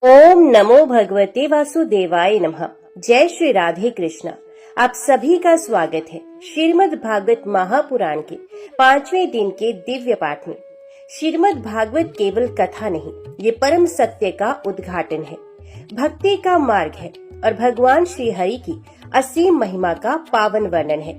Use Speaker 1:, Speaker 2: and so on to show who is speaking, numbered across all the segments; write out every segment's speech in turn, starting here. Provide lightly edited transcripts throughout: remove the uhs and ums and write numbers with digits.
Speaker 1: ओम नमो भगवते वासुदेवाय नमः। जय श्री राधे कृष्णा। आप सभी का स्वागत है श्रीमद् भागवत महापुराण के 5वें दिन के दिव्य पाठ में। श्रीमद् भागवत केवल कथा नहीं, ये परम सत्य का उद्घाटन है, भक्ति का मार्ग है और भगवान श्री हरि की असीम महिमा का पावन वर्णन है।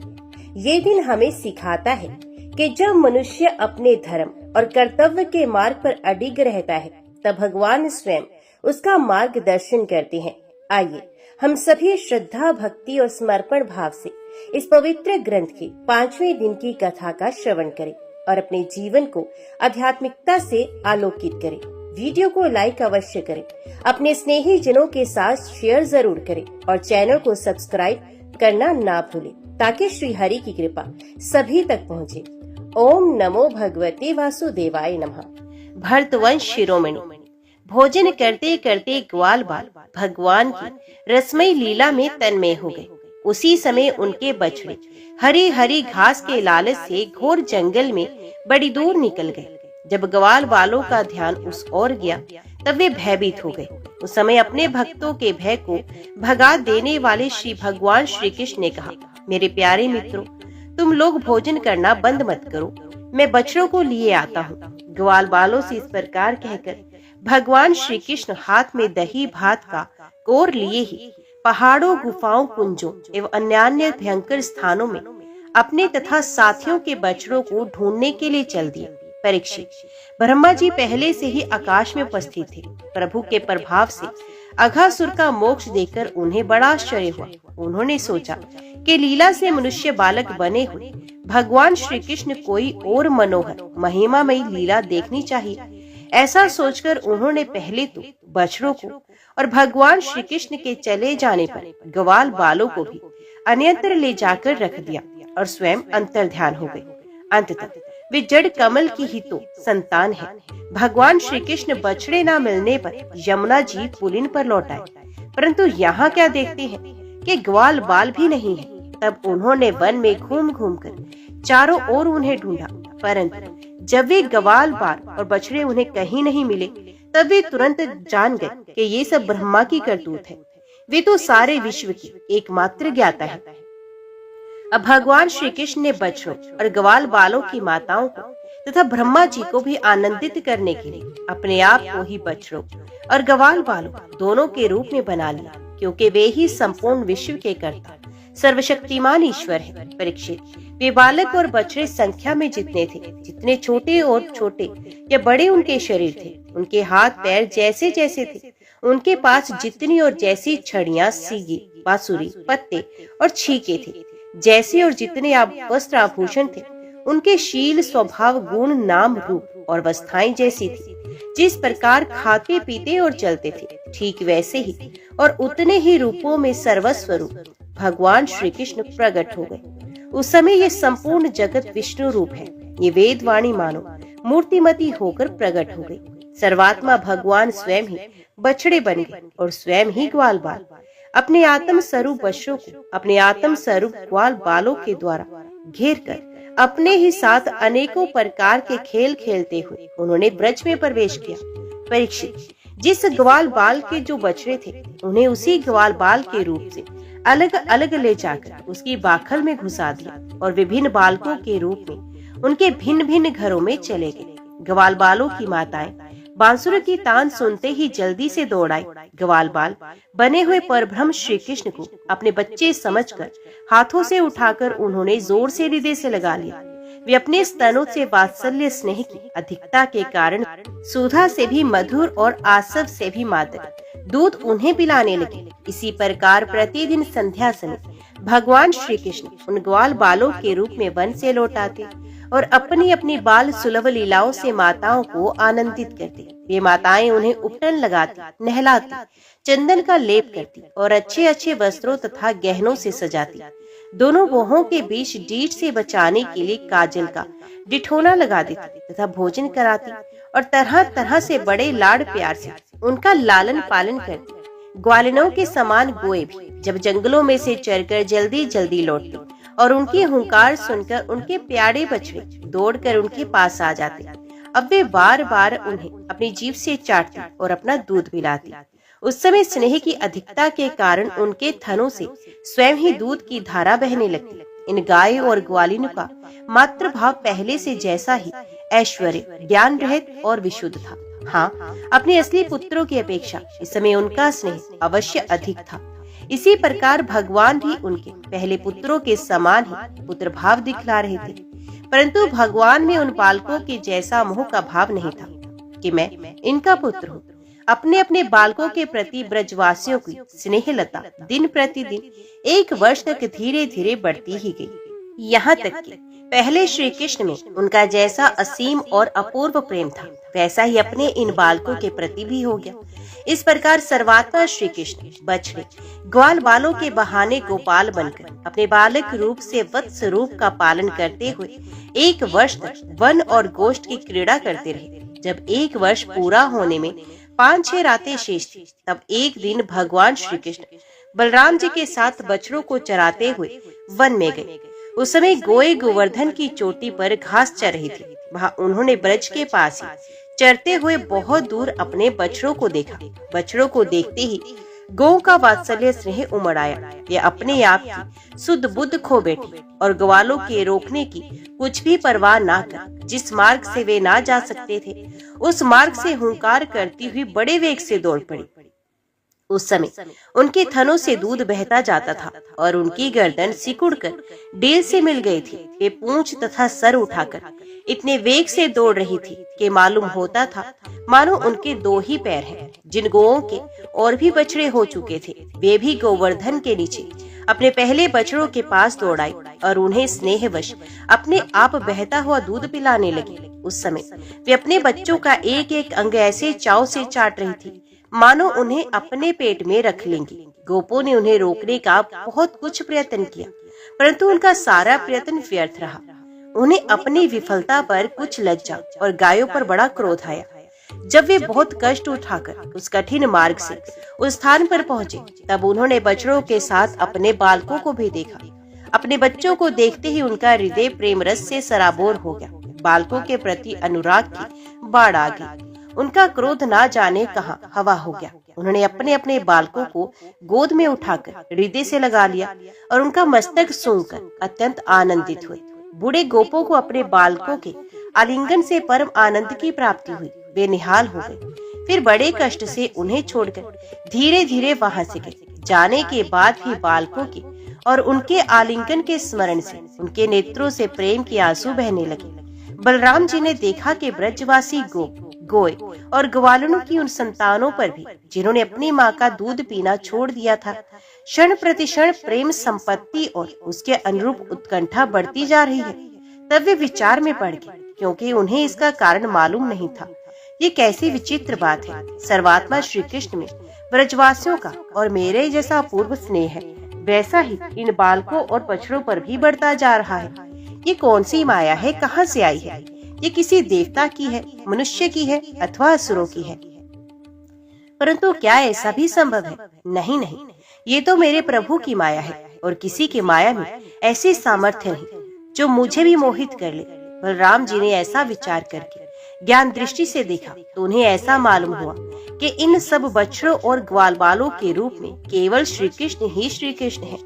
Speaker 1: ये दिन हमें सिखाता है कि जब मनुष्य अपने धर्म और कर्तव्य के मार्ग पर अडिग रहता है, तब भगवान स्वयं उसका मार्गदर्शन करते हैं। आइए हम सभी श्रद्धा, भक्ति और समर्पण भाव से इस पवित्र ग्रंथ के 5वें दिन की कथा का श्रवण करें और अपने जीवन को आध्यात्मिकता से आलोकित करें। वीडियो को लाइक अवश्य करें, अपने स्नेही जनों के साथ शेयर जरूर करें और चैनल को सब्सक्राइब करना ना भूलें, ताकि श्री हरि की कृपा सभी तक पहुँचे। ओम नमो भगवते वासुदेवाय नमः। भरतवंश शिरोमणि। भोजन करते करते ग्वाल बाल भगवान की रसमयी लीला में तन्मय हो गए। उसी समय उनके बछड़े हरी हरी घास के लालच से घोर जंगल में बड़ी दूर निकल गए। जब ग्वाल बालों का ध्यान उस ओर गया, तब वे भयभीत हो गए। उस समय अपने भक्तों के भय को भगा देने वाले श्री भगवान श्री कृष्ण ने कहा, मेरे प्यारे मित्रों, तुम लोग भोजन करना बंद मत करो, मैं बछड़ों को लिए आता हूँ। ग्वाल बालों से इस प्रकार कहकर भगवान श्री कृष्ण हाथ में दही भात का कोर लिए ही पहाड़ों, गुफाओं, कुंजों एवं अन्य भयंकर स्थानों में अपने तथा साथियों के बछड़ों को ढूंढने के लिए चल दिए। परीक्षित, ब्रह्मा जी पहले से ही आकाश में उपस्थित थे। प्रभु के प्रभाव से अघासुर का मोक्ष देकर उन्हें बड़ा आश्चर्य हुआ। उन्होंने सोचा कि लीला से मनुष्य बालक बने हुए भगवान श्री कृष्ण कोई और मनोहर महिमामयी लीला देखनी चाहिए। ऐसा सोचकर उन्होंने पहले तो बछड़ों को और भगवान श्री कृष्ण के चले जाने पर ग्वाल बालों को भी अन्यत्र ले जाकर रख दिया और स्वयं अंतर्ध्यान हो गए। अंततः वे जड़ कमल की ही तो संतान है। भगवान श्री कृष्ण बछड़े न मिलने पर यमुना जी पुलिन पर लौट आए, परंतु यहाँ क्या देखते हैं कि ग्वाल बाल भी नहीं है। तब उन्होंने वन में घूम घूम कर चारों ओर उन्हें ढूंढा, परंतु जब वे ग्वाल बाल और बछड़े उन्हें कहीं नहीं मिले, तब वे तुरंत जान गए कि ये सब ब्रह्मा की करतूत है। वे तो सारे विश्व की एकमात्र ज्ञाता है। अब भगवान श्री कृष्ण ने बछड़ों और ग्वाल बालों की माताओं को तथा ब्रह्मा जी को भी आनंदित करने के लिए अपने आप को ही बछड़ों और ग्वाल बालों दोनों के रूप में बना लिया, क्योंकि वे ही संपूर्ण विश्व के कर्ता सर्वशक्तिमान ईश्वर है। परीक्षित, वे बालक और बछड़े संख्या में जितने थे, जितने छोटे और छोटे या बड़े उनके शरीर थे, उनके हाथ पैर जैसे जैसे थे, उनके पास जितनी और जैसी छड़ियां, सीगी, बांसुरी, पत्ते और छीके थे, जैसे और जितने वस्त्र आभूषण थे, उनके शील, स्वभाव, गुण, नाम, रूप और अवस्थाएं जैसी थी। जिस प्रकार खाते पीते और चलते थे, ठीक वैसे ही और उतने ही रूपों में सर्वस्वरूप भगवान श्री कृष्ण प्रकट हो गए। उस समय ये संपूर्ण जगत विष्णु रूप है। ये वेद वाणी मानो मूर्तिमती होकर प्रकट हो गई। सर्वात्मा भगवान स्वयं ही बछड़े बन गए और स्वयं ही ग्वाल बाल अपने आत्म स्वरूप बछड़ों को अपने आत्म स्वरूप ग्वाल बालों के द्वारा घेर कर अपने ही साथ अनेकों प्रकार के खेल खेलते हुए उन्होंने ब्रज में प्रवेश किया। परीक्षित, जिस ग्वाल बाल के जो बछड़े थे, उन्हें उसी ग्वाल बाल के रूप से अलग अलग ले जाकर उसकी बाखल में घुसा दिया और विभिन्न बालकों के रूप में उनके भिन्न भिन्न घरों में चले गए। ग्वाल बालों की माताएं बांसुरी की तान सुनते ही जल्दी से दौड़ आई। ग्वाल बाल बने हुए परब्रह्म श्री कृष्ण को अपने बच्चे समझकर हाथों से उठाकर उन्होंने जोर से हृदय से लगा लिया। वे अपने स्तनों से वात्सल्य स्नेह की अधिकता के कारण सुधा से भी मधुर और आसव से भी मादक दूध उन्हें पिलाने लगे। इसी प्रकार प्रतिदिन संध्या समय भगवान श्री कृष्ण उन ग्वाल बालों के रूप में वन से लौट आते और अपनी अपनी बाल सुलभ लीलाओं से माताओं को आनंदित करते। वे माताएं उन्हें उपटन लगाती, नहलाती, चंदन का लेप करती और अच्छे अच्छे वस्त्रों तथा गहनों से सजाती। दोनों वोहों के बीच डीठ से बचाने के लिए काजल का डिठोना लगा देती तथा भोजन कराती और तरह तरह से बड़े लाड़ प्यार से उनका लालन पालन करती। ग्वालिनों के समान गोए भी जब जंगलों में से चरकर जल्दी जल्दी लौटते और उनकी हुंकार सुनकर उनके प्यारे बछड़े दौड़कर उनके पास आ जाते। अब वे बार बार उन्हें अपनी जीभ से चाटती और अपना दूध पिलाती। उस समय स्नेह की अधिकता के कारण उनके थनों से स्वयं ही दूध की धारा बहने लगती। इन गाय और ग्वालिनों का मातृ भाव पहले से जैसा ही ऐश्वर्य, ज्ञान रहित और विशुद्ध था। हाँ, अपने असली पुत्रों की अपेक्षा इस समय उनका स्नेह अवश्य अधिक था। इसी प्रकार भगवान भी उनके पहले पुत्रों के समान ही पुत्र भाव दिखला रहे थे, परंतु भगवान में उन बालकों के जैसा मोह का भाव नहीं था कि मैं इनका पुत्र हूँ। अपने अपने बालकों के प्रति ब्रजवासियों की स्नेहलता दिन प्रतिदिन 1 वर्ष तक धीरे धीरे बढ़ती ही गई। यहाँ तक कि पहले श्री कृष्ण में उनका जैसा असीम और अपूर्व प्रेम था, वैसा ही अपने इन बालकों के प्रति भी हो गया। इस प्रकार सर्वात्मा श्री कृष्ण बछड़े ग्वाल बालों के बहाने गोपाल बनकर अपने बालक रूप से वत्स रूप का पालन करते हुए 1 वर्ष तक वन और गोष्ठ की क्रीड़ा करते रहे। जब 1 वर्ष पूरा होने में 5-6 रातें शेष थी, तब एक दिन भगवान श्री कृष्ण बलराम जी के साथ बछड़ों को चराते हुए वन में गए। उस समय गोए गोवर्धन की चोटी पर घास चर रही थी। वहाँ उन्होंने ब्रज के पास ही चरते हुए बहुत दूर अपने बछड़ों को देखा। बछड़ों को देखते ही गौ का वात्सल्य स्नेह उमड़ आया। ये अपने आप की शुद्ध बुद्ध खो बैठी और ग्वालों के रोकने की कुछ भी परवाह ना कर जिस मार्ग से वे ना जा सकते थे, उस मार्ग से हुंकार करती हुई बड़े वेग से दौड़ पड़ी। उस समय उनके थनों से दूध बहता जाता था और उनकी गर्दन सिकुड़कर डेल से मिल गई थी। वे पूंछ तथा सर उठाकर इतने वेग से दौड़ रही थी कि मालूम होता था मानो उनके 2 ही पैर हैं। जिन गौओं के और भी बछड़े हो चुके थे, वे भी गोवर्धन के नीचे अपने पहले बछड़ों के पास दौड़ आई और उन्हें स्नेहवश अपने आप बहता हुआ दूध पिलाने लगी। उस समय वे अपने बच्चों का एक एक अंग ऐसे चाव से चाट रही थी मानो उन्हें अपने पेट में रख लेंगी। गोपों ने उन्हें रोकने का बहुत कुछ प्रयत्न किया, परंतु उनका सारा प्रयत्न व्यर्थ रहा। उन्हें अपनी विफलता पर कुछ लज्जा और गायों पर बड़ा क्रोध आया। जब वे बहुत कष्ट उठाकर उस कठिन मार्ग से उस स्थान पर पहुंचे, तब उन्होंने बछड़ों के साथ अपने बालकों को भी देखा। अपने बच्चों को देखते ही उनका हृदय प्रेम रस से सराबोर हो गया। बालकों के प्रति अनुराग की बाढ़ आ गई। उनका क्रोध ना जाने कहाँ हवा हो गया। उन्होंने अपने अपने बालकों को गोद में उठाकर हृदय से लगा लिया और उनका मस्तक सूंघकर अत्यंत आनंदित हुए। बूढ़े गोपों को अपने बालकों के आलिंगन से परम आनंद की प्राप्ति हुई। वे निहाल हो गए। फिर बड़े कष्ट से उन्हें छोड़कर धीरे धीरे वहां से गए। जाने के बाद भी बालकों के और उनके आलिंगन के स्मरण से उनके नेत्रों से प्रेम के आंसू बहने लगे। बलराम जी ने देखा कि ब्रजवासी गोए और ग्वालनों की उन संतानों पर भी, जिन्होंने अपनी माँ का दूध पीना छोड़ दिया था, क्षण प्रतिक्षण प्रेम संपत्ति और उसके अनुरूप उत्कंठा बढ़ती जा रही है। तब वे विचार में पड़ गए, क्योंकि उन्हें इसका कारण मालूम नहीं था। ये कैसी विचित्र बात है। सर्वात्मा श्री कृष्ण में ब्रजवासियों का और मेरे जैसा अपूर्व स्नेह है, वैसा ही इन बालकों और बछड़ों पर भी बढ़ता जा रहा है। ये कौन सी माया है, कहाँ से आई है? ये किसी देवता की है, मनुष्य की है अथवा असुरों की है? परंतु क्या ऐसा भी संभव है? नहीं नहीं, ये तो मेरे प्रभु की माया है और किसी की माया में ऐसी सामर्थ्य नहीं जो मुझे भी मोहित कर ले। बलराम जी ने ऐसा विचार करके ज्ञान दृष्टि से देखा तो उन्हें ऐसा मालूम हुआ कि इन सब बछड़ों और ग्वाल बालों के रूप में केवल श्री कृष्ण ही श्री कृष्ण है।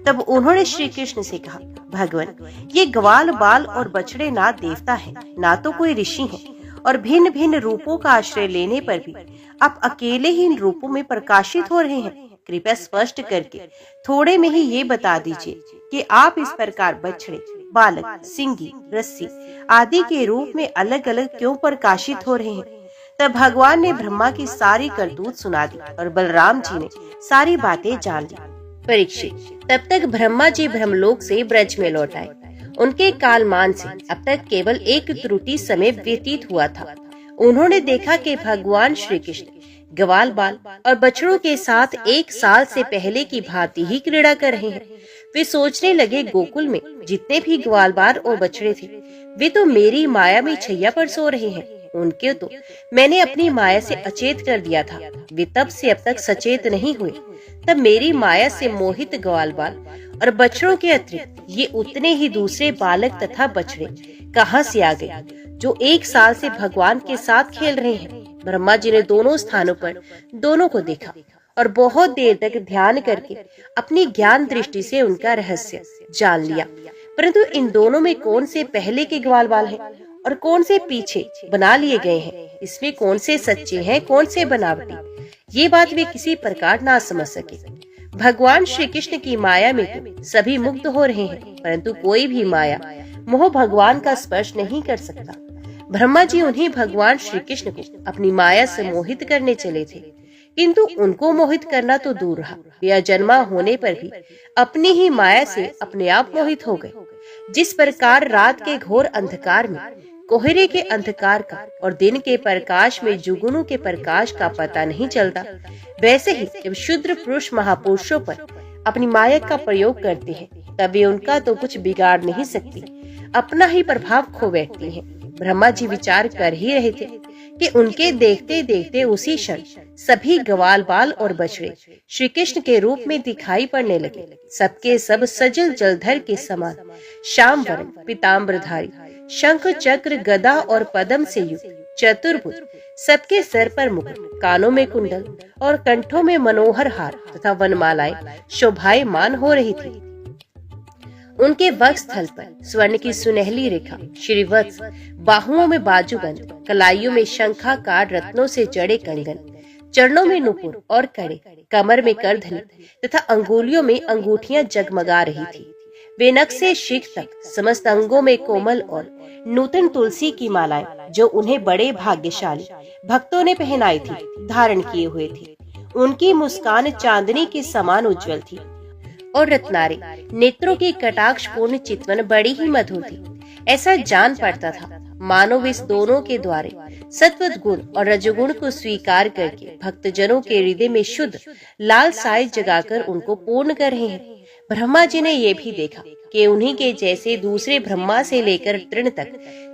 Speaker 1: तब उन्होंने श्री कृष्ण से कहा, भगवान, ये ग्वाल बाल और बछड़े ना देवता है, ना तो कोई ऋषि है, और भिन्न भिन्न रूपों का आश्रय लेने पर भी आप अकेले ही इन रूपों में प्रकाशित हो रहे हैं। कृपया स्पष्ट करके थोड़े में ही ये बता दीजिए कि आप इस प्रकार बछड़े, बालक, सिंगी, रस्सी आदि के रूप में अलग अलग क्यों प्रकाशित हो रहे हैं। तब भगवान ने ब्रह्मा की सारी करतूत सुना दी और बलराम जी ने सारी बातें जान ली। परीक्षित, तब तक ब्रह्मा जी ब्रह्मलोक से ब्रज में लौट आए। उनके कालमान से अब तक केवल एक त्रुटि समय व्यतीत हुआ था। उन्होंने देखा कि भगवान श्री कृष्ण ग्वाल बाल और बछड़ों के साथ 1 साल से पहले की भांति ही क्रीड़ा कर रहे हैं। वे सोचने लगे, गोकुल में जितने भी ग्वाल बाल और बछड़े थे, वे तो मेरी माया में छैया पर सो रहे हैं। उनके तो मैंने अपनी माया से अचेत कर दिया था। वे तब से अब तक सचेत नहीं हुए। तब मेरी माया से मोहित ग्वाल बाल और बछड़ों के अतिरिक्त ये उतने ही दूसरे बालक तथा बछड़े कहाँ से आ गए जो 1 साल से भगवान के साथ खेल रहे हैं। ब्रह्मा जी ने दोनों स्थानों पर दोनों को देखा और बहुत देर तक ध्यान करके अपनी ज्ञान दृष्टि से उनका रहस्य जान लिया। परंतु इन दोनों में कौन से पहले के ग्वाल बाल है और कौन से पीछे बना लिए गए हैं, इसमें कौन से सच्चे हैं कौन से बनावटी, ये बात वे किसी प्रकार ना समझ सके। भगवान श्री कृष्ण की माया में तो सभी मुग्ध हो रहे हैं, परंतु कोई भी माया मोह भगवान का स्पर्श नहीं कर सकता। ब्रह्मा जी उन्हीं भगवान श्री कृष्ण को अपनी माया से मोहित करने चले थे, किंतु उनको मोहित करना तो दूर रहा, वे अजन्मा होने पर भी अपनी ही माया से अपने आप मोहित हो गए। जिस प्रकार रात के घोर अंधकार में कोहरे के अंधकार का और दिन के प्रकाश में जुगनू के प्रकाश का पता नहीं चलता, वैसे ही जब शुद्र पुरुष महापुरुषों पर अपनी माया का प्रयोग करते हैं तब वे उनका तो कुछ बिगाड़ नहीं सकती, अपना ही प्रभाव खो बैठती हैं। ब्रह्मा जी विचार कर ही रहे थे कि उनके देखते देखते उसी क्षण सभी ग्वाल बाल और बछड़े श्री कृष्ण के रूप में दिखाई पड़ने लगे। सबके सब सजल जलधर के समान श्याम वर्ण पीताम्बरधारी, शंख चक्र गदा और पद्म से युक्त चतुर्भुज, सबके सर पर मुकुट, कानों में कुंडल और कंठों में मनोहर हार तथा वनमालाएं शोभायमान हो रही थी। उनके वक्ष स्थल पर स्वर्ण की सुनहली रेखा, श्रीवत्स, बाहुओं में बाजूबंद, कलाइयों में शंखाकार रत्नों से जड़े कंगन, चरणों में नुपुर और कड़े, कमर में करधनी तथा अंगुलियों में अंगूठियां जगमगा रही थी। वे नख से शीख तक समस्त अंगों में कोमल और नूतन तुलसी की मालाएं, जो उन्हें बड़े भाग्यशाली भक्तों ने पहनाई थी, धारण किए हुए थे। उनकी मुस्कान चांदनी के समान उज्जवल थी और रत्नारे नेत्रों की कटाक्ष पूर्ण चितवन बड़ी ही मधुर थी। ऐसा जान पड़ता था मानो इस दोनों के द्वारे सत्व गुण और रजोगुण को स्वीकार करके भक्तजनों के हृदय में शुद्ध लालसाएं जगाकर उनको पूर्ण कर रहे हैं। ब्रह्मा जी ने ये भी देखा कि उन्हीं के जैसे दूसरे ब्रह्मा से लेकर तृण तक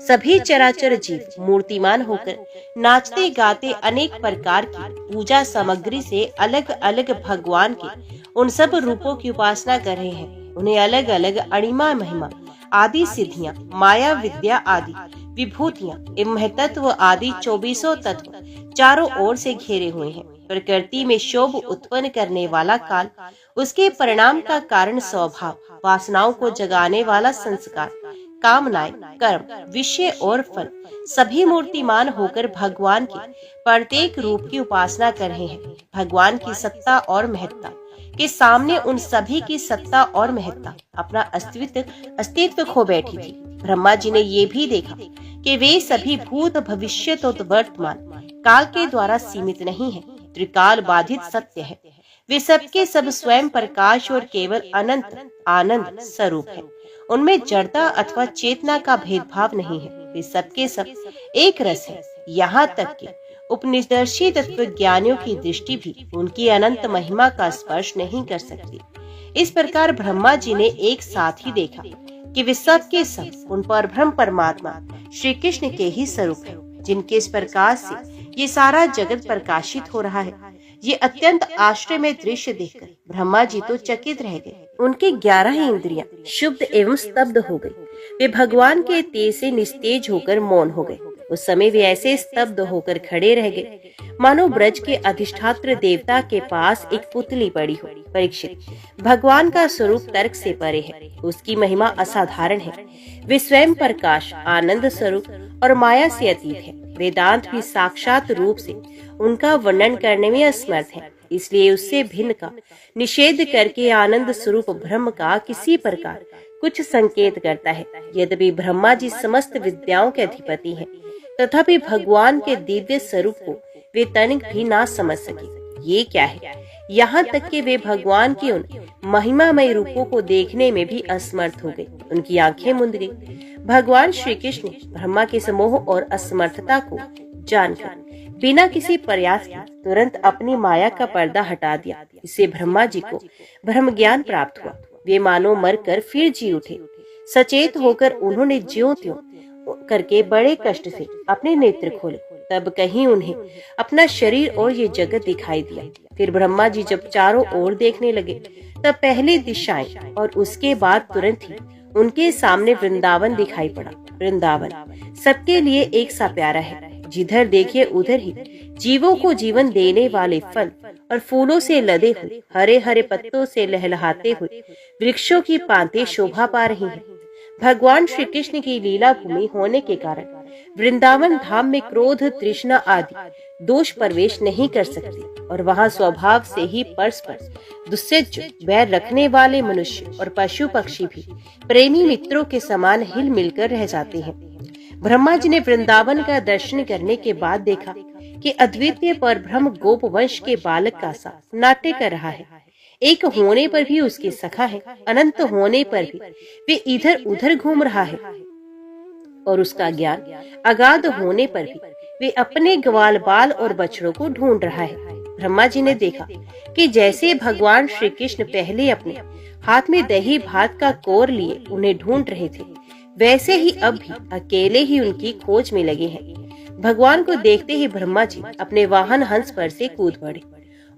Speaker 1: सभी चराचर जीव मूर्तिमान होकर नाचते गाते अनेक प्रकार की पूजा सामग्री से अलग अलग भगवान के उन सब रूपों की उपासना कर रहे हैं। उन्हें अलग अलग अणिमा महिमा आदि सिद्धियां, माया विद्या आदि विभूतियां एवं महतत्व आदि 24 तत्व चारों ओर से घेरे हुए हैं। प्रकृति में शोभ उत्पन्न करने वाला काल, उसके परिणाम का कारण स्वभाव, वासनाओं को जगाने वाला संस्कार, कामनाएं, कर्म, विषय और फल, सभी मूर्तिमान होकर भगवान के प्रत्येक रूप की उपासना कर रहे हैं। भगवान की सत्ता और महत्ता के सामने उन सभी की सत्ता और महत्ता अपना अस्तित्व खो बैठी थी। ब्रह्मा जी ने ये भी देखा कि वे सभी भूत भविष्य तो वर्तमान काल के द्वारा सीमित नहीं है, त्रिकाल बाधित सत्य है। वे सबके सब स्वयं प्रकाश और केवल अनंत आनंद स्वरूप है। उनमें जड़ता अथवा चेतना का भेदभाव नहीं है। वे सबके सब एक रस है। यहाँ तक कि उपनिषदर्शी तत्व ज्ञानियों की दृष्टि भी उनकी अनंत महिमा का स्पर्श नहीं कर सकती। इस प्रकार ब्रह्मा जी ने एक साथ ही देखा कि वे सब के सब उन पर ब्रह्म परमात्मा श्री कृष्ण के ही स्वरूप है, जिनके इस प्रकाश से ये सारा जगत प्रकाशित हो रहा है। ये अत्यंत आश्चर्यमय दृश्य देखकर ब्रह्मा जी तो चकित रह गए। उनकी 11 इंद्रियां शुद्ध एवं स्तब्ध हो गई। वे भगवान के तेज से निस्तेज होकर मौन हो गए। उस समय वे ऐसे स्तब्ध होकर खड़े रह गए मानो ब्रज के अधिष्ठात्र देवता के पास एक पुतली पड़ी हो। परीक्षित, भगवान का स्वरूप तर्क से परे है, उसकी महिमा असाधारण है। वे स्वयं प्रकाश, आनंद स्वरूप और माया से अतीत है। वेदांत भी साक्षात रूप से उनका वर्णन करने में असमर्थ है, इसलिए उससे भिन्न का निषेध करके आनंद स्वरूप ब्रह्म का किसी प्रकार कुछ संकेत करता है। यद्यपि ब्रह्मा जी समस्त विद्याओं के अधिपति हैं, तथापि भगवान के दिव्य स्वरूप को वे तनिक भी ना समझ सके। ये क्या है? यहाँ तक कि वे भगवान के उन महिमामय रूपों को देखने में भी असमर्थ हो गए। उनकी आंखें मुंद गई। भगवान श्री कृष्ण ने ब्रह्मा के समोह और असमर्थता को जानकर बिना किसी प्रयास के तुरंत अपनी माया का पर्दा हटा दिया। इससे ब्रह्मा जी को ब्रह्म ज्ञान प्राप्त हुआ। वे मानो मरकर फिर जी उठे। सचेत होकर उन्होंने ज्यों त्यों करके बड़े कष्ट से अपने नेत्र खोले। तब कहीं उन्हें अपना शरीर और ये जगत दिखाई दिया। फिर ब्रह्मा जी जब चारों ओर देखने लगे, तब पहले दिशाएं और उसके बाद तुरंत ही उनके सामने वृंदावन दिखाई पड़ा। वृंदावन सबके लिए एक सा प्यारा है। जिधर देखिए उधर ही जीवों को जीवन देने वाले फल और फूलों से लदे हुए हरे हरे पत्तों से लहलहाते हुए वृक्षों की पांतें शोभा पा रही हैं। भगवान श्री कृष्ण की लीला भूमि होने के कारण वृंदावन धाम में क्रोध, तृष्णा आदि दोष प्रवेश नहीं कर सकते और वहाँ स्वभाव से ही परस्पर दुस्सह्य वैर रखने वाले मनुष्य और पशु पक्षी भी प्रेमी मित्रों के समान हिल मिलकर रह जाते हैं। ब्रह्मा जी ने वृंदावन का दर्शन करने के बाद देखा कि अद्वितीय परब्रह्म गोप वंश के बालक का सा नाट्य कर रहा है। एक होने पर भी उसके सखा है, अनंत होने पर भी वे इधर उधर घूम रहा है और उसका ज्ञान अगाध होने पर भी वे अपने ग्वाल बाल और बछड़ों को ढूंढ रहा है। ब्रह्मा जी ने देखा कि जैसे भगवान श्री कृष्ण पहले अपने हाथ में दही भात का कोर लिए उन्हें ढूंढ रहे थे, वैसे ही अब भी अकेले ही उनकी खोज में लगे हैं। भगवान को देखते ही ब्रह्मा जी अपने वाहन हंस पर से कूद पड़े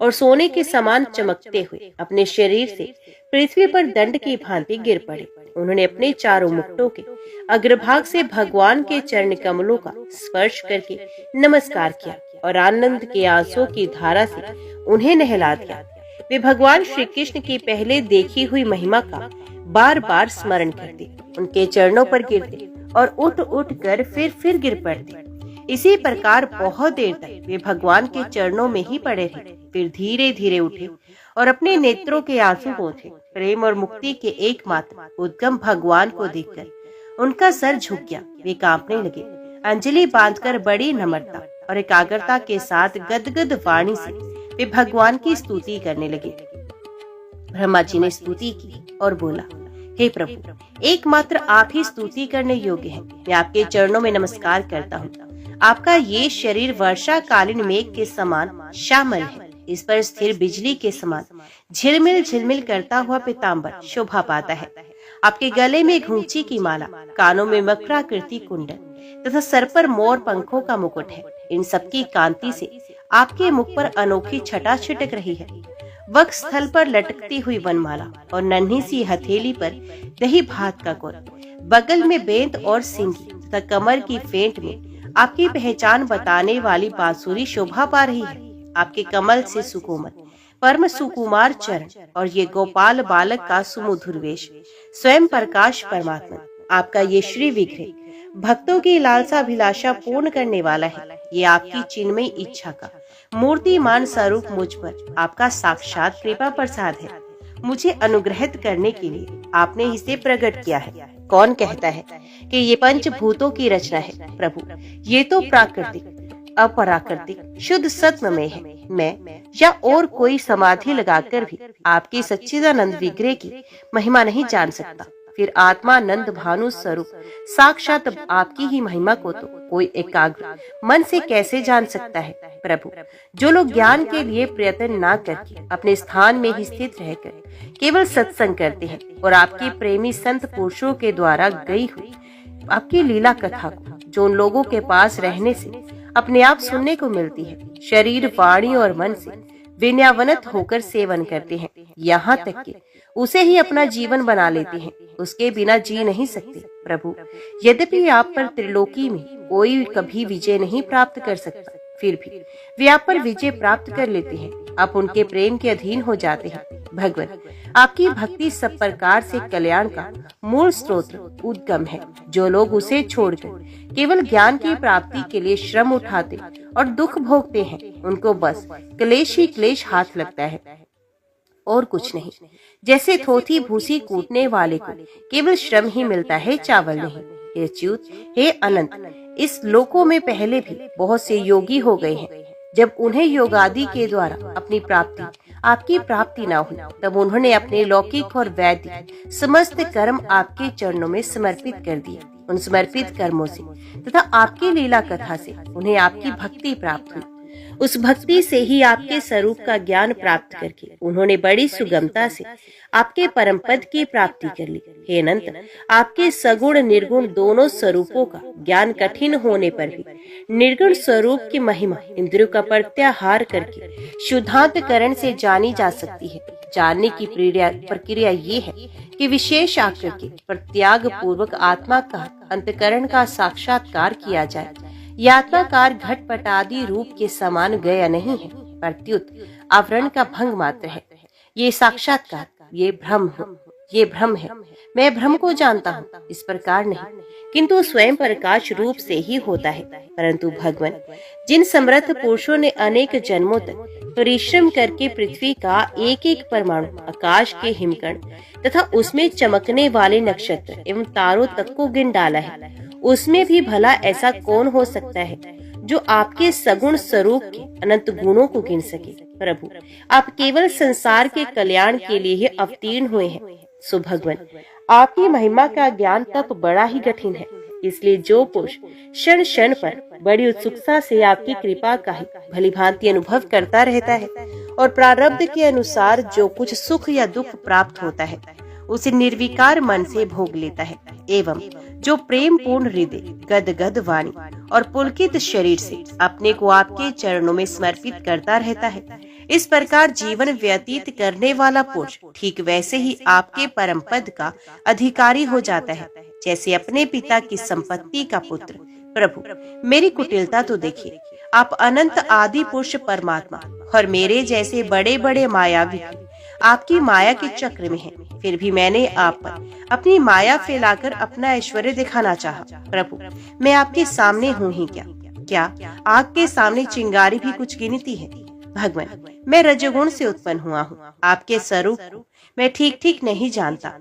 Speaker 1: और सोने के समान चमकते हुए अपने शरीर से पृथ्वी पर दंड की भांति गिर पड़े। उन्होंने अपने चारों मुकुटों के अग्रभाग से भगवान के चरण कमलों का स्पर्श करके नमस्कार किया और आनंद के आंसुओं की धारा से उन्हें नहला दिया। वे भगवान श्री कृष्ण की पहले देखी हुई महिमा का बार बार स्मरण करते, उनके चरणों पर गिरते और उठ उठ कर फिर गिर पड़ते। इसी प्रकार बहुत देर तक वे भगवान के चरणों में ही पड़े रहे। फिर धीरे धीरे उठे और अपने नेत्रों के आंसू पोंछे। प्रेम और मुक्ति के एकमात्र उद्गम भगवान को देखकर उनका सर झुक गया। वे कांपने लगे। अंजलि बांधकर बड़ी नम्रता और एकाग्रता के साथ गदगद वाणी से वे भगवान की स्तुति करने लगे। ब्रह्मा जी ने स्तुति की और बोला, हे प्रभु, एकमात्र आप ही स्तुति करने योग्य हैं। मैं आपके चरणों में नमस्कार करता हूँ। आपका ये शरीर वर्षा कालीन मेघ के समान श्यामल है। इस पर स्थिर बिजली के समान झिलमिल झिलमिल करता हुआ पीताम्बर शोभा पाता है। आपके गले में घुंची की माला, कानों में मकराकृति कुंडल तथा सर पर मोर पंखों का मुकुट है। इन सबकी कांति से आपके मुख पर अनोखी छटा छिटक रही है। वक्ष स्थल पर लटकती हुई वनमाला और नन्ही सी हथेली पर दही भात का कोर, बगल में बेंत और सिंगी तथा कमर की फेंट में आपकी पहचान बताने वाली बांसुरी शोभा पा रही है। आपके कमल से सुकोमल परम सुकुमार चरण और ये गोपाल बालक का सुमधुर वेश स्वयं प्रकाश परमात्मा, आपका ये श्री विग्रह भक्तों की लालसा अभिलाषा पूर्ण करने वाला है। ये आपकी चिन्मयी इच्छा का मूर्तिमान स्वरूप मुझ पर आपका साक्षात कृपा प्रसाद है। मुझे अनुग्रहित करने के लिए आपने इसे प्रकट किया है। कौन कहता है कि ये पंचभूतों की रचना है? प्रभु, ये तो प्राकृतिक अपराकृतिक शुद्ध सत्व में है। मैं या और कोई समाधि लगाकर भी आपकी सच्चिदानंद विग्रह की महिमा नहीं जान सकता। फिर आत्मानंद भानु स्वरूप साक्षात आपकी ही महिमा को तो कोई एकाग्र मन से कैसे जान सकता है? प्रभु, जो लोग ज्ञान के लिए प्रयत्न ना करके अपने स्थान में ही स्थित रहकर केवल सत्संग करते हैं और आपके प्रेमी संत पुरुषों के द्वारा गई हुई आपकी लीला कथा को जो उन लोगों के पास रहने से अपने आप सुनने को मिलती है, शरीर, वाणी और मन से विनयावनत होकर सेवन करते हैं, यहाँ तक कि उसे ही अपना जीवन बना लेते हैं, उसके बिना जी नहीं सकते। प्रभु, यद्यपि आप पर त्रिलोकी में कोई कभी विजय नहीं प्राप्त कर सकता, फिर भी वे आप पर विजय प्राप्त कर लेते हैं। आप उनके प्रेम के अधीन हो जाते हैं। भगवान, आपकी भक्ति सब प्रकार से कल्याण का मूल स्रोत उद्गम है। जो लोग उसे छोड़कर केवल ज्ञान की प्राप्ति के लिए श्रम उठाते और दुख भोगते हैं, उनको बस क्लेश ही क्लेश हाथ लगता है और कुछ नहीं। जैसे थोथी भूसी कूटने वाले को केवल श्रम ही मिलता है, चावल नहीं। हे च्युत, हे अनंत, इस लोकों में पहले भी बहुत से योगी हो गए हैं। जब उन्हें योगादि के द्वारा अपनी प्राप्ति आपकी प्राप्ति ना हुई, तब उन्होंने अपने लौकिक और वैदिक समस्त कर्म आपके चरणों में समर्पित कर दिए। उन समर्पित कर्मों से तथा आपकी लीला कथा से उन्हें आपकी भक्ति प्राप्त हुई। उस भक्ति से ही आपके स्वरूप का ज्ञान प्राप्त करके उन्होंने बड़ी सुगमता से आपके परम पद की प्राप्ति कर ली। हे अनंत, आपके सगुण निर्गुण दोनों स्वरूपों का ज्ञान कठिन होने पर भी निर्गुण स्वरूप की महिमा इंद्रियों का प्रत्याहार करके शुद्धांतकरण से जानी जा सकती है। जानने की प्रक्रिया ये है कि विशेष आकर के प्रत्याग पूर्वक आत्मा का अंतकरण का साक्षात्कार किया जाए। यात्वाकार घटपटादि रूप के समान गया नहीं है, प्रत्युत आवरण का भंग मात्र है। ये साक्षात्कार, ये भ्रम है। मैं भ्रम को जानता हूँ, इस प्रकार नहीं, किंतु स्वयं प्रकाश रूप से ही होता है। परंतु भगवान, जिन समर्थ पुरुषों ने अनेक जन्मों तक परिश्रम करके पृथ्वी का एक एक परमाणु, आकाश के हिमकण तथा उसमें चमकने वाले नक्षत्र एवं तारों तक को गिन डाला है, उसमें भी भला ऐसा कौन हो सकता है जो आपके सगुण स्वरूप के अनंत गुणों को गिन सके। प्रभु, आप केवल संसार के कल्याण के लिए ही अवतीर्ण हुए हैं। सो भगवान, आपकी महिमा का ज्ञान तब बड़ा ही कठिन है। इसलिए जो पुरुष क्षण क्षण पर बड़ी उत्सुकता से आपकी कृपा का ही भली भांति अनुभव करता रहता है और प्रारब्ध के अनुसार जो कुछ सुख या दुख प्राप्त होता है उसे निर्विकार मन से भोग लेता है, एवं जो प्रेम पूर्ण हृदय, गदगद वाणी और पुलकित शरीर से अपने को आपके चरणों में समर्पित करता रहता है, इस प्रकार जीवन व्यतीत करने वाला पुरुष ठीक वैसे ही आपके परम पद का अधिकारी हो जाता है जैसे अपने पिता की संपत्ति का पुत्र। प्रभु, मेरी कुटिलता तो देखिए। आप अनंत आदि पुरुष परमात्मा और मेरे जैसे बड़े बड़े मायावी आपकी माया के चक्र में हैं। फिर भी मैंने आप पर अपनी माया फैलाकर अपना ऐश्वर्य दिखाना चाहा। प्रभु, मैं आपके सामने हूँ ही क्या आग के सामने चिंगारी भी कुछ गिनती है? भगवान, मैं रजोगुण से उत्पन्न हुआ हूँ। आपके स्वरूप को मैं ठीक नहीं जानता,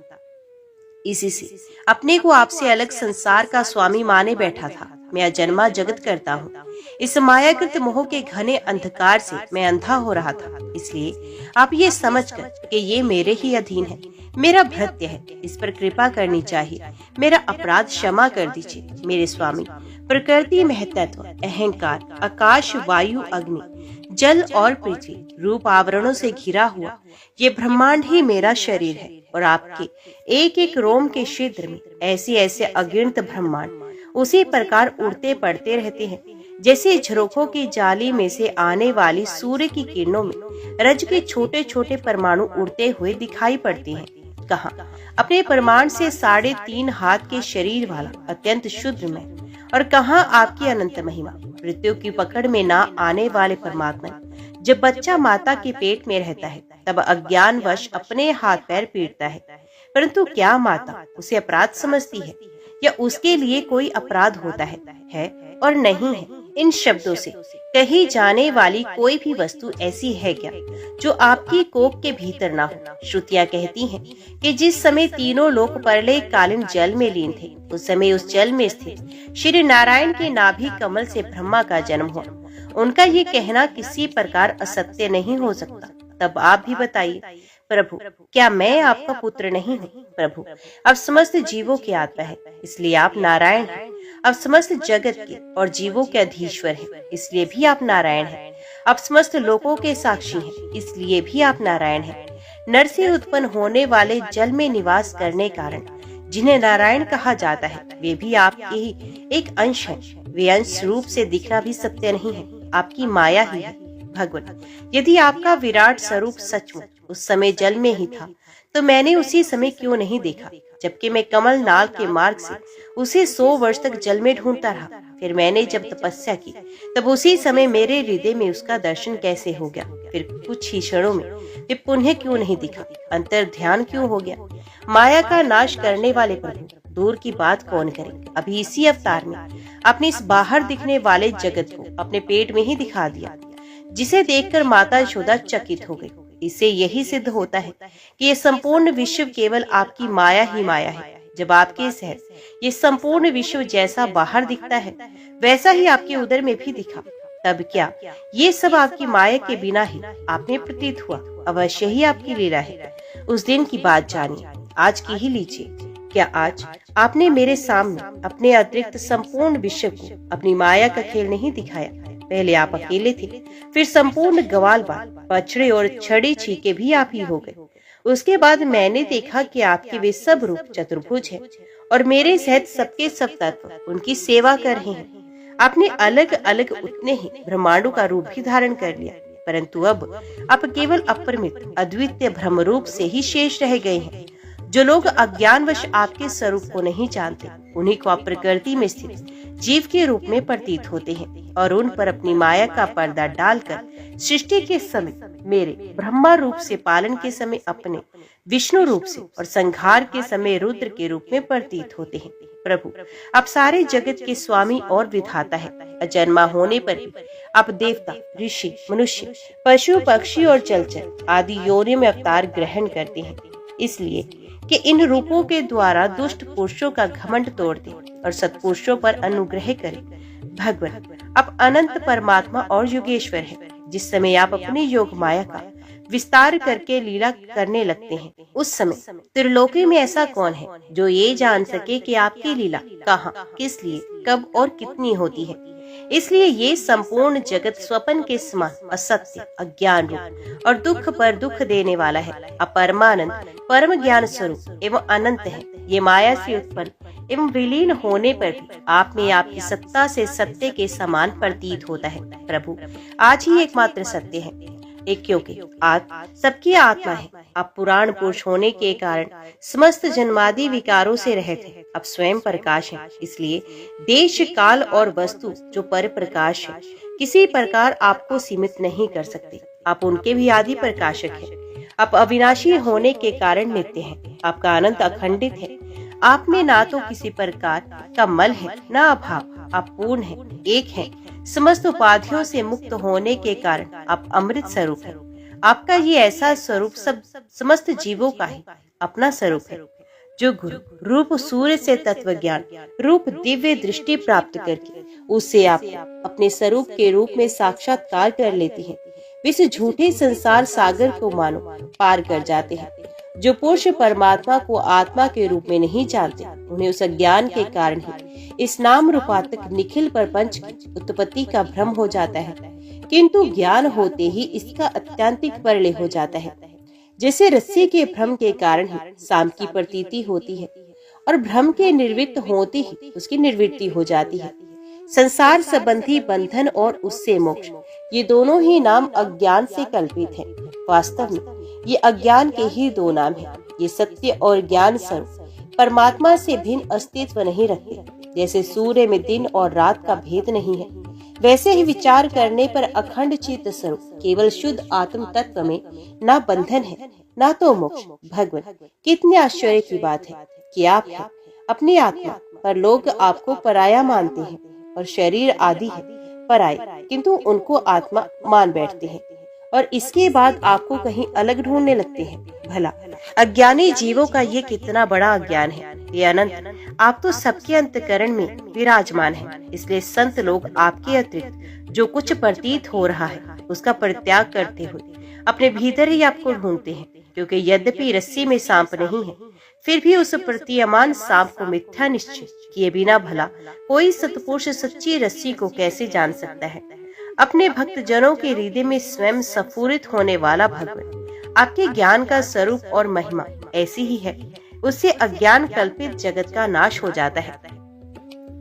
Speaker 1: इसी से अपने को आपसे अलग संसार का स्वामी माने बैठा था। मैं अजन्मा जगत करता हूँ। इस मायाकृत मोह के घने अंधकार से मैं अंधा हो रहा था। इसलिए आप ये समझकर कि ये मेरे ही अधीन है, मेरा भृत्य है, इस पर कृपा करनी चाहिए। मेरा अपराध क्षमा कर दीजिए मेरे स्वामी। प्रकृति, महतत्व, अहंकार, आकाश, वायु, अग्नि, जल और पृथ्वी रूप आवरणों से घिरा हुआ ये ब्रह्मांड ही मेरा शरीर है और आपके एक एक रोम के छिद्र में ऐसे अगिनत ब्रह्मांड उसी प्रकार उड़ते पड़ते रहते हैं जैसे झरोखों की जाली में से आने वाली सूर्य की किरणों में रज के छोटे छोटे परमाणु उड़ते हुए दिखाई पड़ते हैं। कहाँ अपने परमाणु से 3.5 हाथ के शरीर वाला अत्यंत शुद्ध मैं, और कहाँ आपकी अनंत महिमा। मृत्यु की पकड़ में ना आने वाले परमात्मा जब बच्चा माता के पेट में रहता है तब अज्ञानवश अपने हाथ पैर पीटता है, परंतु क्या माता उसे अपराध समझती है या उसके लिए कोई अपराध होता है और नहीं है? इन शब्दों से कही जाने वाली कोई भी वस्तु ऐसी है क्या जो आपकी कोख के भीतर ना हो? श्रुतियाँ कहती हैं कि जिस समय तीनों लोक प्रलय कालीन जल में लीन थे, उस समय उस जल में स्थित श्री नारायण के नाभि कमल से ब्रह्मा का जन्म हुआ। उनका ये कहना किसी प्रकार असत्य नहीं हो सकता। तब आप भी बताइए प्रभु, क्या मैं आपका पुत्र नहीं हूँ? प्रभु, अब समस्त जीवों की आत्मा है, इसलिए आप नारायण हैं। अब समस्त जगत के और जीवों के अधीश्वर हैं, इसलिए भी आप नारायण हैं। अब समस्त लोकों के साक्षी हैं, इसलिए भी आप नारायण हैं। नर से उत्पन्न होने वाले जल में निवास करने कारण जिन्हें नारायण कहा जाता है, वे भी आपके ही एक अंश हैं। वे अंश रूप से दिखना भी सत्य नहीं है, आपकी माया ही है। भगवान, यदि आपका विराट स्वरूप सचमुच उस समय जल में ही था तो मैंने उसी समय क्यों नहीं देखा, जबकि मैं कमल नाल के मार्ग से उसे 100 वर्ष तक जल में ढूंढता रहा। फिर मैंने जब तपस्या की तब उसी समय मेरे हृदय में उसका दर्शन कैसे हो गया? फिर कुछ ही क्षणों में वे पुनः क्यों नहीं दिखा? अंतर ध्यान क्यों हो गया? माया का नाश करने वाले प्रभु, दूर की बात कौन करे, अभी इसी अवतार में अपने इस बाहर दिखने वाले जगत को अपने पेट में ही दिखा दिया, जिसे देखकर माता यशोदा चकित हो गई। इससे यही सिद्ध होता है कि ये संपूर्ण विश्व केवल आपकी माया ही माया है। जब आपके सहज ये संपूर्ण विश्व जैसा बाहर दिखता है वैसा ही आपके उदर में भी दिखा, तब क्या ये सब आपकी माया के बिना ही आपने प्रतीत हुआ? अवश्य ही आपकी लीला है। उस दिन की बात जानिए, आज की ही लीजिए। क्या आज आपने मेरे सामने अपने अतिरिक्त संपूर्ण विश्व को अपनी माया का खेल नहीं दिखाया? पहले आप अकेले थे, फिर संपूर्ण ग्वाल बाल, बछड़े और छड़ी छीके भी आप ही हो गए। उसके बाद मैंने देखा कि आपके वे सब रूप चतुर्भुज हैं और मेरे सहित सबके सब तत्व उनकी सेवा कर रहे हैं। आपने अलग अलग उतने ही ब्रह्मांडों का रूप भी धारण कर लिया, परंतु अब आप केवल अपरिमित अद्वितीय ब्रह्म रूप से ही शेष रह गए हैं, जो लोग अज्ञानवश आपके स्वरूप को नहीं जानते, उन्हीं को आप प्रकृति में स्थित जीव के रूप में प्रतीत होते हैं और उन पर अपनी माया का पर्दा डालकर सृष्टि के समय मेरे ब्रह्मा रूप से, पालन के समय अपने विष्णु रूप से और संहार के समय रुद्र के रूप में प्रतीत होते हैं। प्रभु, आप सारे जगत के स्वामी और विधाता है। अजन्मा होने पर भी आप देवता, ऋषि, मनुष्य, पशु, पक्षी और जलचर आदि योनि में अवतार ग्रहण करते हैं, इसलिए कि इन रूपों के द्वारा दुष्ट पुरुषों का घमंड तोड़ दे और सत्पुरुषों पर अनुग्रह करे। भगवान, आप अनंत परमात्मा और योगेश्वर हैं। जिस समय आप अपनी योग माया का विस्तार करके लीला करने लगते हैं, उस समय त्रिलोकी में ऐसा कौन है जो ये जान सके कि आपकी लीला कहाँ, किस लिए, कब और कितनी होती है। इसलिए ये संपूर्ण जगत स्वप्न के समान असत्य, अज्ञान रूप और दुख पर दुख देने वाला है। आप परमानंद, परम ज्ञान स्वरूप एवं अनंत है। ये माया से उत्पन्न एवं विलीन होने पर भी आप में आपकी सत्ता से सत्य के समान प्रतीत होता है। प्रभु, आज ही एकमात्र सत्य है, एक क्योंकि आज सबकी आत्मा है। आप पुराण पुरुष होने के कारण समस्त जन्मादि विकारों से रहित हैं। आप स्वयं प्रकाश हैं, इसलिए देश, काल और वस्तु जो पर प्रकाश है किसी प्रकार आपको सीमित नहीं कर सकते। आप उनके भी आदि प्रकाशक हैं। आप अविनाशी होने के कारण नित्य हैं। आपका अनंत अखंडित है। आप में ना तो किसी प्रकार का मल है, न अभाव। आप पूर्ण है, एक है। समस्त उपाधियों से मुक्त होने के कारण आप अमृत स्वरूप है। आपका ये ऐसा स्वरूप सब समस्त जीवों का ही अपना स्वरूप है, जो गुरु रूप सूर्य से तत्व ज्ञान रूप दिव्य दृष्टि प्राप्त करके उससे आप अपने स्वरूप के रूप में साक्षात्कार कर लेती हैं। इस झूठे संसार सागर को मानो पार कर जाते हैं। जो पुरुष परमात्मा को आत्मा के रूप में नहीं जानते, उन्हें उस अज्ञान के कारण ही इस नाम रूपात्मक निखिल प्रपंच की उत्पत्ति का भ्रम हो जाता है, किंतु ज्ञान होते ही इसका अत्यंतिक प्रलय हो जाता है। जैसे रस्सी के भ्रम के कारण ही सांप की प्रतीति होती है और भ्रम के निर्वृत्त होते ही उसकी निवृत्ति हो जाती है। संसार संबंधी बंधन और उससे मोक्ष, ये दोनों ही नाम अज्ञान से कल्पित है। वास्तव में ये अज्ञान के ही दो नाम हैं। ये सत्य और ज्ञान स्वरूप परमात्मा से भिन्न अस्तित्व नहीं रखते। जैसे सूर्य में दिन और रात का भेद नहीं है, वैसे ही विचार करने पर अखंड चित्त स्वरूप केवल शुद्ध आत्म तत्व में न बंधन है न तो मोक्ष। भगवान, कितने आश्चर्य की बात है कि आप हैं अपनी आत्मा, पर लोग आपको पराया मानते हैं और शरीर आदि है पराये, किंतु उनको आत्मा मान बैठते हैं और इसके बाद आपको कहीं अलग ढूंढने लगते हैं। भला अज्ञानी जीवों का ये कितना बड़ा अज्ञान है। ये अनंत, आप तो सबके अंतकरण में विराजमान हैं। इसलिए संत लोग आपके अतिरिक्त जो कुछ प्रतीत हो रहा है उसका परित्याग करते हुए अपने भीतर ही आपको ढूंढते हैं, क्योंकि यद्यपि रस्सी में सांप नहीं है, फिर भी उस प्रतीयमान सांप को मिथ्या निश्चय किए बिना भला कोई सत्पुरुष सच्ची रस्सी को कैसे जान सकता है। अपने भक्त जनों के हृदय में स्वयं स्फुरित होने वाला भगवान, आपके ज्ञान का स्वरूप और महिमा ऐसी ही है, उससे अज्ञान कल्पित जगत का नाश हो जाता है।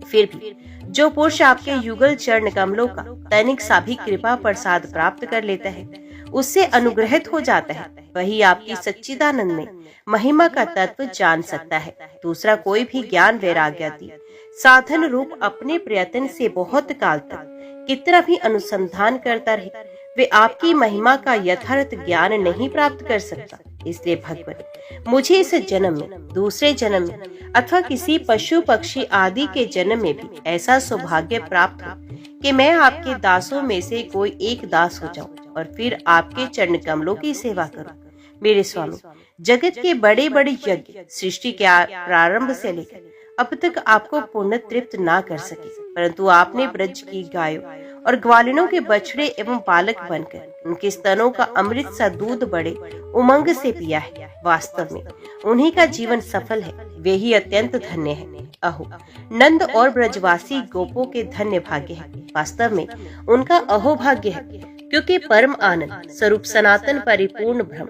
Speaker 1: फिर भी जो पुरुष आपके युगल चरण कमलों का तनिक सा भी कृपा प्रसाद प्राप्त कर लेता है, उससे अनुग्रहित हो जाता है, वही आपकी सच्चिदानंद में महिमा का तत्व जान सकता है। दूसरा कोई भी ज्ञान वैराग्यादि साधन रूप अपने प्रयत्न से बहुत काल तक कितना भी अनुसंधान करता रहे, वे आपकी महिमा का यथार्थ ज्ञान नहीं प्राप्त कर सकता। इसलिए भगवान, मुझे इस जन्म में, दूसरे जन्म में अथवा किसी पशु पक्षी आदि के जन्म में भी ऐसा सौभाग्य प्राप्त हो कि मैं आपके दासों में से कोई एक दास हो जाऊं और फिर आपके चरण कमलों की सेवा करूं। मेरे स्वामी, जगत के बड़े बड़े यज्ञ सृष्टि के प्रारंभ से लेकर अब तक आपको पूर्ण तृप्त ना कर सके, परंतु आपने ब्रज की गायों और ग्वालिनों के बछड़े एवं बालक बनकर उनके स्तनों का अमृत सा दूध बड़े उमंग से पिया है। वास्तव में उन्हीं का जीवन सफल है, वे ही अत्यंत धन्य है। अहो, नंद और ब्रजवासी गोपों के धन्य भाग्य है। वास्तव में उनका अहोभाग्य है, क्योंकि परम आनंद स्वरूप सनातन परिपूर्ण ब्रह्म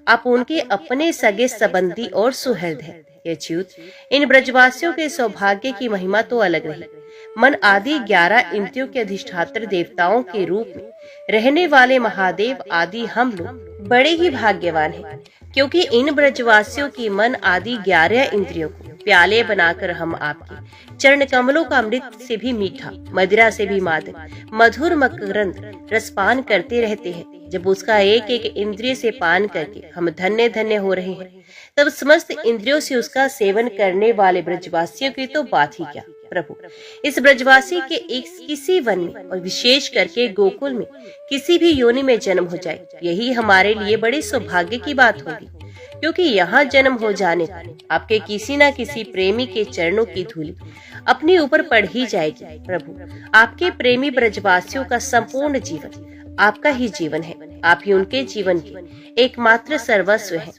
Speaker 1: आप उनके अपने सगे संबंधी और सुहृद है। ये च्युत, इन ब्रजवासियों के सौभाग्य की महिमा तो अलग रही। मन आदि 11 इंद्रियों के अधिष्ठात्र देवताओं के रूप में रहने वाले महादेव आदि हम लोग बड़े ही भाग्यवान हैं। क्योंकि इन ब्रजवासियों की मन आदि 11 इंद्रियों को प्याले बनाकर हम आपके चरण कमलों का अमृत से भी मीठा, मदिरा से भी मादक, मधुर मकरंद रसपान करते रहते हैं। जब उसका एक एक इंद्रिय से पान करके हम धन्य धन्य हो रहे हैं, तब समस्त इंद्रियों से उसका सेवन करने वाले ब्रजवासियों की तो बात ही क्या। प्रभु, इस ब्रजवासी के एक किसी वन में और विशेष करके गोकुल में किसी भी योनि में जन्म हो जाए, यही हमारे लिए बड़े सौभाग्य की बात होगी। क्योंकि यहाँ जन्म हो जाने पर आपके किसी न किसी प्रेमी के चरणों की धूली अपने ऊपर पड़ ही जाएगी। प्रभु, आपके प्रेमी ब्रजवासियों का संपूर्ण जीवन आपका ही जीवन है। आप ही उनके जीवन की एकमात्र सर्वस्व है।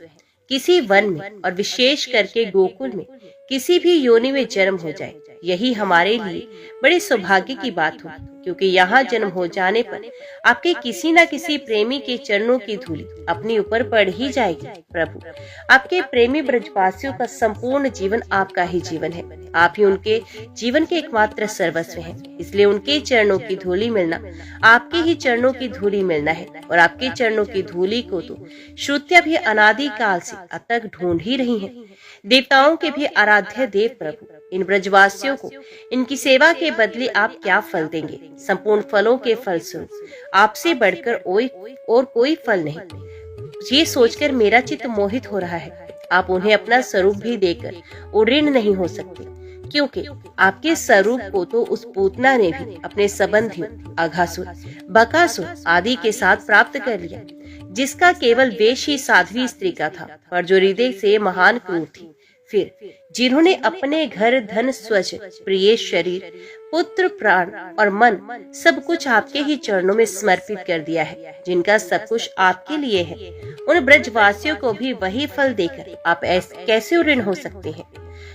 Speaker 1: किसी वन में और विशेष करके गोकुल में किसी भी योनि में जन्म हो जाए, यही हमारे लिए बड़े सौभाग्य की बात होगी। क्योंकि यहाँ जन्म हो जाने पर आपके किसी न किसी प्रेमी के चरणों की धूली अपने ऊपर पड़ ही जाएगी। प्रभु, आपके प्रेमी ब्रजवासियों का संपूर्ण जीवन आपका ही जीवन है। आप ही उनके जीवन के एकमात्र सर्वस्व हैं। इसलिए उनके चरणों की धूली मिलना आपके ही चरणों की धूली मिलना है। और आपके चरणों की धूली को तो श्रुतियां भी अनादि काल से अब तक ढूंढ ही रही हैं। देवताओं के भी आराध्य देव प्रभु, इन ब्रजवासियों को इनकी सेवा के बदले आप क्या फल देंगे? संपूर्ण फलों के फलस्वरूप आपसे बढ़कर और कोई फल नहीं। ये सोचकर मेरा चित्त मोहित हो रहा है। आप उन्हें अपना स्वरूप भी देकर उड़ीण नहीं हो सकते, क्योंकि आपके स्वरूप को तो उस पूतना ने भी अपने संबंधियों अघासुर, बकासुर आदि के साथ प्राप्त कर लिया, जिसका केवल वेश ही साध्वी स्त्री का था, पर जो हृदय से महान क्रूर थी। फिर जिन्होंने अपने घर, धन, स्वज, प्रिय शरीर, पुत्र, प्राण और मन सब कुछ आपके ही चरणों में समर्पित कर दिया है, जिनका सब कुछ आपके लिए है, उन ब्रजवासियों को भी वही फल देकर आप कैसे ऋण हो सकते हैं?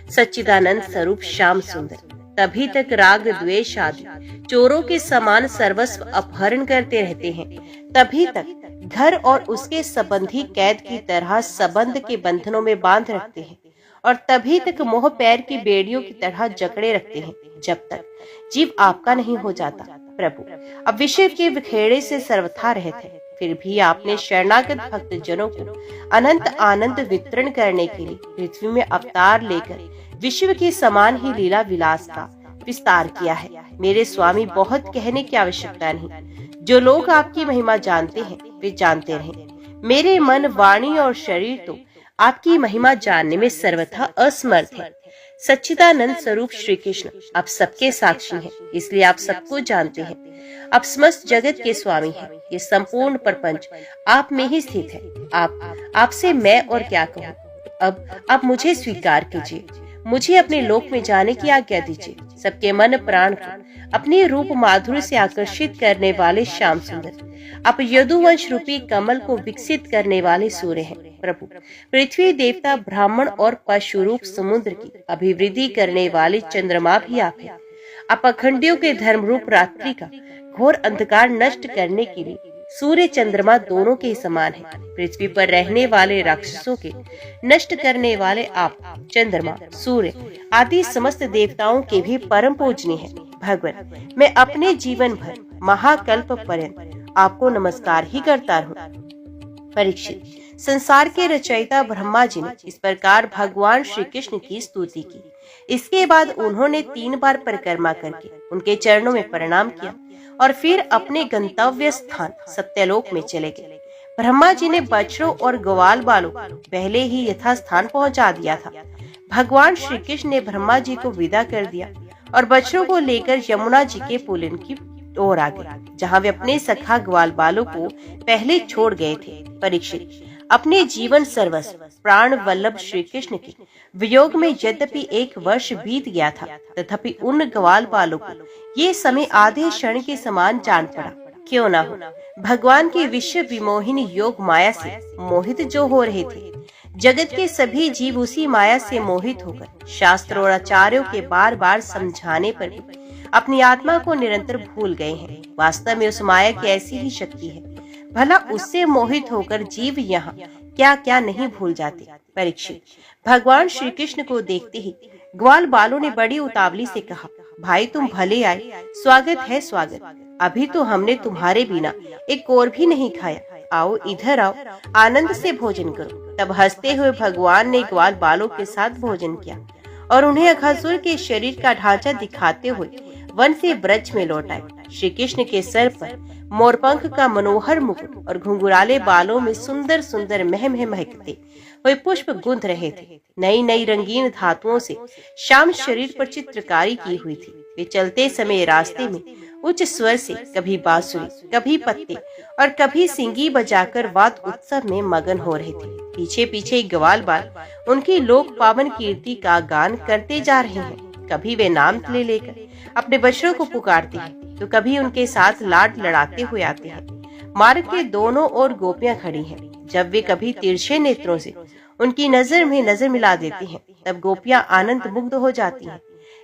Speaker 1: सच्चिदानंद स्वरूप श्याम सुंदर तभी तक राग, द्वेष आदि चोरों के समान सर्वस्व अपहरण करते रहते हैं। तभी तक घर और उसके संबंधी कैद की तरह संबंध के बंधनों में बांध रखते हैं, और तभी तक मोह पैर की बेड़ियों की तरह जकड़े रखते हैं, जब तक जीव आपका नहीं हो जाता। प्रभु, अब विश्व के विखेड़े से सर्वथा रहित है, फिर भी आपने शरणागत भक्त जनों को अनंत आनंद वितरण करने के लिए पृथ्वी में अवतार लेकर विश्व के समान ही लीला विलास का विस्तार किया है। मेरे स्वामी, बहुत कहने की आवश्यकता नहीं। जो लोग आपकी महिमा जानते हैं वे जानते रहें। मेरे मन, वाणी और शरीर तो आपकी महिमा जानने में सर्वथा असमर्थ है। सच्चिदानंद स्वरूप श्री कृष्ण आप सबके साक्षी हैं, इसलिए आप सबको जानते हैं। आप समस्त जगत के स्वामी हैं। ये संपूर्ण प्रपंच आप में ही स्थित है। आपसे मैं और क्या कहूँ। अब आप मुझे स्वीकार कीजिए, मुझे अपने लोक में जाने की आज्ञा दीजिए। सबके मन प्राण को अपने रूप माधुर्य से आकर्षित करने वाले श्याम सुंदर, आप यदुवंश रूपी कमल को विकसित करने वाले सूर्य हैं। प्रभु, पृथ्वी देवता, ब्राह्मण और पशु रूप समुद्र की अभिवृद्धि करने वाले चंद्रमा भी आप हैं। आप अखंडियों के धर्म रूप रात्रि का घोर अंधकार नष्ट करने के लिए सूर्य चंद्रमा दोनों के समान है। पृथ्वी पर रहने वाले राक्षसों के नष्ट करने वाले आप चंद्रमा, सूर्य आदि समस्त देवताओं के भी परम पूजनीय है। भगवान, मैं अपने जीवन भर महाकल्प पर्यंत आपको नमस्कार ही करता रहूं। परीक्षित, संसार के रचयिता ब्रह्मा जी ने इस प्रकार भगवान श्री कृष्ण की स्तुति की। इसके बाद उन्होंने 3 बार परिक्रमा करके उनके चरणों में प्रणाम किया और फिर अपने गंतव्य स्थान सत्यलोक में चले गए। ब्रह्मा जी ने बछड़ों और ग्वाल बालों को पहले ही यथास्थान पहुंचा दिया था। भगवान श्री कृष्ण ने ब्रह्मा जी को विदा कर दिया और बछड़ों को लेकर यमुना जी के पुलिन की ओर आ गए, जहाँ वे अपने सखा ग्वाल बालों को पहले छोड़ गए थे। परीक्षित, अपने जीवन सर्वस्व प्राण वल्लभ श्री कृष्ण के वियोग में यद्यपि 1 वर्ष बीत गया था, तथापि उन ग्वाल बालों को ये समय आधे क्षण के समान जान पड़ा। क्यों ना हो, भगवान की विश्व विमोहिनी योग माया से मोहित जो हो रहे थे, जगत के सभी जीव उसी माया से मोहित होकर शास्त्रों और आचार्यों के बार बार समझाने पर भी अपनी आत्मा को निरंतर भूल गए हैं। वास्तव में उस माया की ऐसी ही शक्ति है, भला उससे मोहित होकर जीव यहाँ क्या क्या नहीं भूल जाते। परीक्षित, भगवान श्री कृष्ण को देखते ही ग्वाल बालों ने बड़ी उतावली से कहा, भाई तुम भले आए, स्वागत है स्वागत। अभी तो हमने तुम्हारे बिना एक और भी नहीं खाया। आओ इधर आओ, आनंद से भोजन करो। तब हंसते हुए भगवान ने ग्वाल बालों के साथ भोजन किया और उन्हें अघासुर के शरीर का ढांचा दिखाते हुए वन से ब्रज में लौट आए। श्री कृष्ण के सर पर मोरपंख का मनोहर मुकुट और घुंघराले बालों में सुंदर सुंदर महकते हुए पुष्प गूंथ रहे थे। नई नई रंगीन धातुओं से श्याम शरीर पर चित्रकारी की हुई थी। वे चलते समय रास्ते में उच्च स्वर से कभी बांसुरी, कभी पत्ते और कभी सिंगी बजाकर वाद उत्सव में मगन हो रहे थे। पीछे पीछे ग्वाल बाल उनकी लोक पावन कीर्ति का गान करते जा रहे हैं। कभी वे नाम ले लेकर अपने बच्चों को पुकारते हैं, तो कभी उनके साथ लाड लड़ाते हुए आते हैं। मार्ग के दोनों ओर गोपियां खड़ी हैं। जब वे कभी तिरछे नेत्रों से उनकी नजर में नजर मिला देती हैं, तब गोपियां आनंद मुग्ध हो जाती हैं।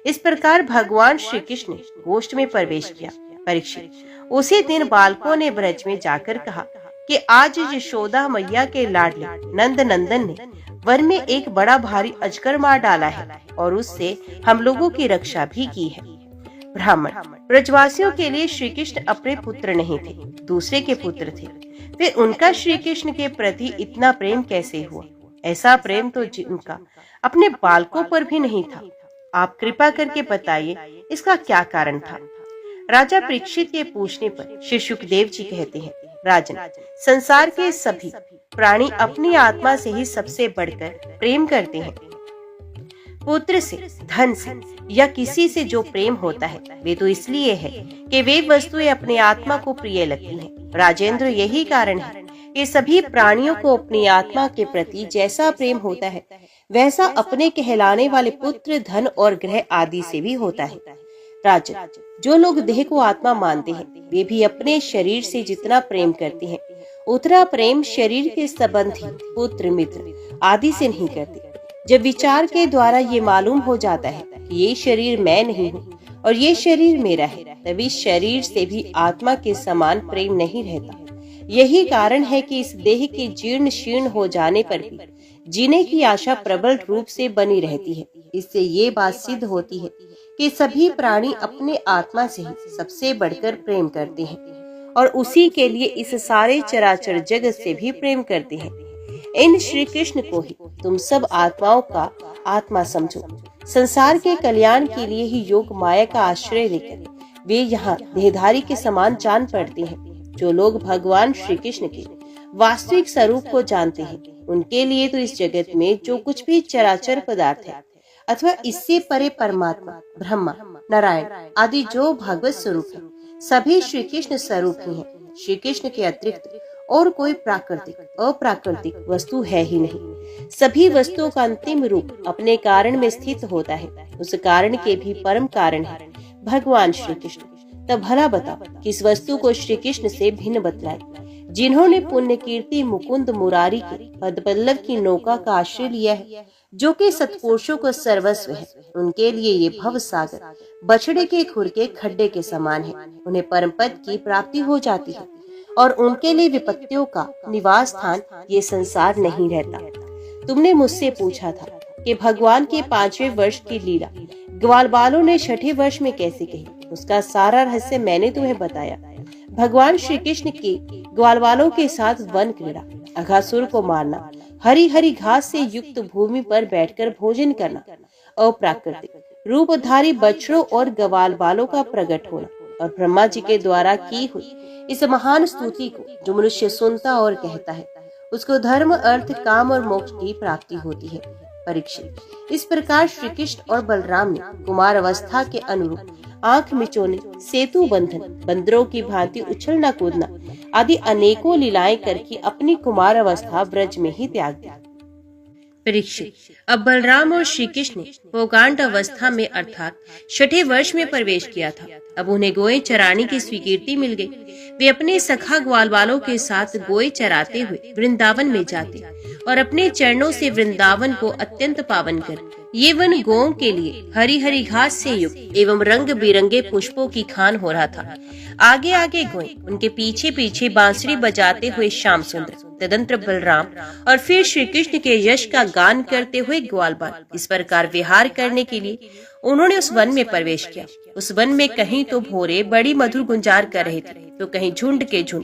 Speaker 1: इस प्रकार भगवान श्री कृष्ण ने गोष्ठ में प्रवेश किया। परीक्षित, उसी दिन बालकों ने ब्रज में जाकर कहा कि आज यशोदा मैया के लाडले नंद नंदन ने वन में एक बड़ा भारी अजगर मार डाला है और उससे हम लोगों की रक्षा भी की है। ब्राह्मण, ब्रजवासियों के लिए श्री कृष्ण अपने पुत्र नहीं थे, दूसरे के पुत्र थे। फिर उनका श्री कृष्ण के प्रति इतना प्रेम कैसे हुआ? ऐसा प्रेम तो उनका अपने बालकों पर भी नहीं था। आप कृपा करके बताइए, इसका क्या कारण था? राजा परीक्षित के पूछने पर श्री सुखदेव जी कहते हैं, राजन, संसार के सभी प्राणी अपनी आत्मा से ही सबसे बढ़कर प्रेम करते हैं। पुत्र से, धन से या किसी से जो प्रेम होता है वे तो इसलिए है कि वे वस्तुएं अपने आत्मा को प्रिय लगती हैं। राजेंद्र, यही कारण है कि सभी प्राणियों को अपनी आत्मा के प्रति जैसा प्रेम होता है वैसा अपने कहलाने वाले पुत्र, धन और ग्रह आदि से भी होता है। राजन, जो लोग देह को आत्मा मानते हैं वे भी अपने शरीर से जितना प्रेम करते हैं उतना प्रेम शरीर के संबंधी, पुत्र, मित्र आदि से नहीं करते। जब विचार के द्वारा ये मालूम हो जाता है कि ये शरीर मैं नहीं हूँ और ये शरीर मेरा है, तभी शरीर से भी आत्मा के समान प्रेम नहीं रहता। यही कारण है कि इस देह के जीर्ण शीर्ण हो जाने पर भी जीने की आशा प्रबल रूप से बनी रहती है। इससे ये बात सिद्ध होती है कि सभी प्राणी अपने आत्मा से ही सबसे बढ़कर प्रेम करते हैं और उसी के लिए इस सारे चराचर जगत से भी प्रेम करते हैं। इन श्री कृष्ण को ही तुम सब आत्माओं का आत्मा समझो। संसार के कल्याण के लिए ही योग माया का आश्रय लेकर वे यहाँ देहधारी के समान जान पड़ते हैं। जो लोग भगवान श्री कृष्ण के वास्तविक स्वरूप को जानते हैं उनके लिए तो इस जगत में जो कुछ भी चराचर पदार्थ है अथवा इससे परे परमात्मा, ब्रह्मा, नारायण आदि जो भगवत स्वरूप है सभी श्री कृष्ण स्वरूप ही हैं। श्री कृष्ण के अतिरिक्त और कोई प्राकृतिक, अप्राकृतिक वस्तु है ही नहीं। सभी वस्तुओं का अंतिम रूप अपने कारण में स्थित होता है। उस कारण के भी परम कारण है भगवान श्री कृष्ण। तब भला बताओ किस वस्तु को श्री कृष्ण से भिन्न बतलाए? जिन्होंने पुण्य कीर्ति मुकुंद मुरारी के पदपल्लव की नौका का आश्रय लिया है, जो कि सत्पुरुषों को सर्वस्व है, उनके लिए ये भव सागर बछड़े के खुर के खड्डे के समान है। उन्हें परम पद की प्राप्ति हो जाती है और उनके लिए विपत्तियों का निवास स्थान ये संसार नहीं रहता। तुमने मुझसे पूछा था कि भगवान के 5वें वर्ष की लीला ग्वाल बालों ने 6ठे वर्ष में कैसे कही। उसका सारा रहस्य मैंने तुम्हें बताया। भगवान श्री कृष्ण के ग्वाल बालों के साथ वन क्रीड़ा, अघासुर को मारना, हरी हरी घास से युक्त भूमि पर बैठकर भोजन करना, अप्राकृतिक रूपधारी बछड़ों और ग्वाल बालों का प्रकट होना और ब्रह्मा जी के द्वारा की हुई इस महान स्तुति को जो मनुष्य सुनता और कहता है उसको धर्म, अर्थ, काम और मोक्ष की प्राप्ति होती है। परीक्षित, इस प्रकार श्री कृष्ण और बलराम ने कुमार अवस्था के अनुरूप आंख मिचोने, सेतु बंधन, बंदरों की भांति उछलना कूदना आदि अनेकों लीलाएं करके अपनी कुमार अवस्था ब्रज में ही त्याग दी। परीक्षित, अब बलराम और श्री कृष्ण ने पौगांड अवस्था में अर्थात 6ठे वर्ष में प्रवेश किया था। अब उन्हें गोए चराने की स्वीकृति मिल गई। वे अपने सखा ग्वाल बालों के साथ गोए चराते हुए वृंदावन में जाते और अपने चरणों से वृंदावन को अत्यंत पावन कर ये वन गौओं के लिए हरी हरी घास से युक्त एवं रंग बिरंगे पुष्पों की खान हो रहा था। आगे आगे गोए, उनके पीछे पीछे बांसुरी बजाते हुए श्याम सुंदर, तदंतर बलराम और फिर श्री कृष्ण के यश का गान करते हुए ग्वाल बाल इस प्रकार विहार करने के लिए उन्होंने उस वन में प्रवेश किया। उस वन में कहीं तो भोरे बड़ी मधुर गुंजार कर रहे थे, तो कहीं झुंड के झुंड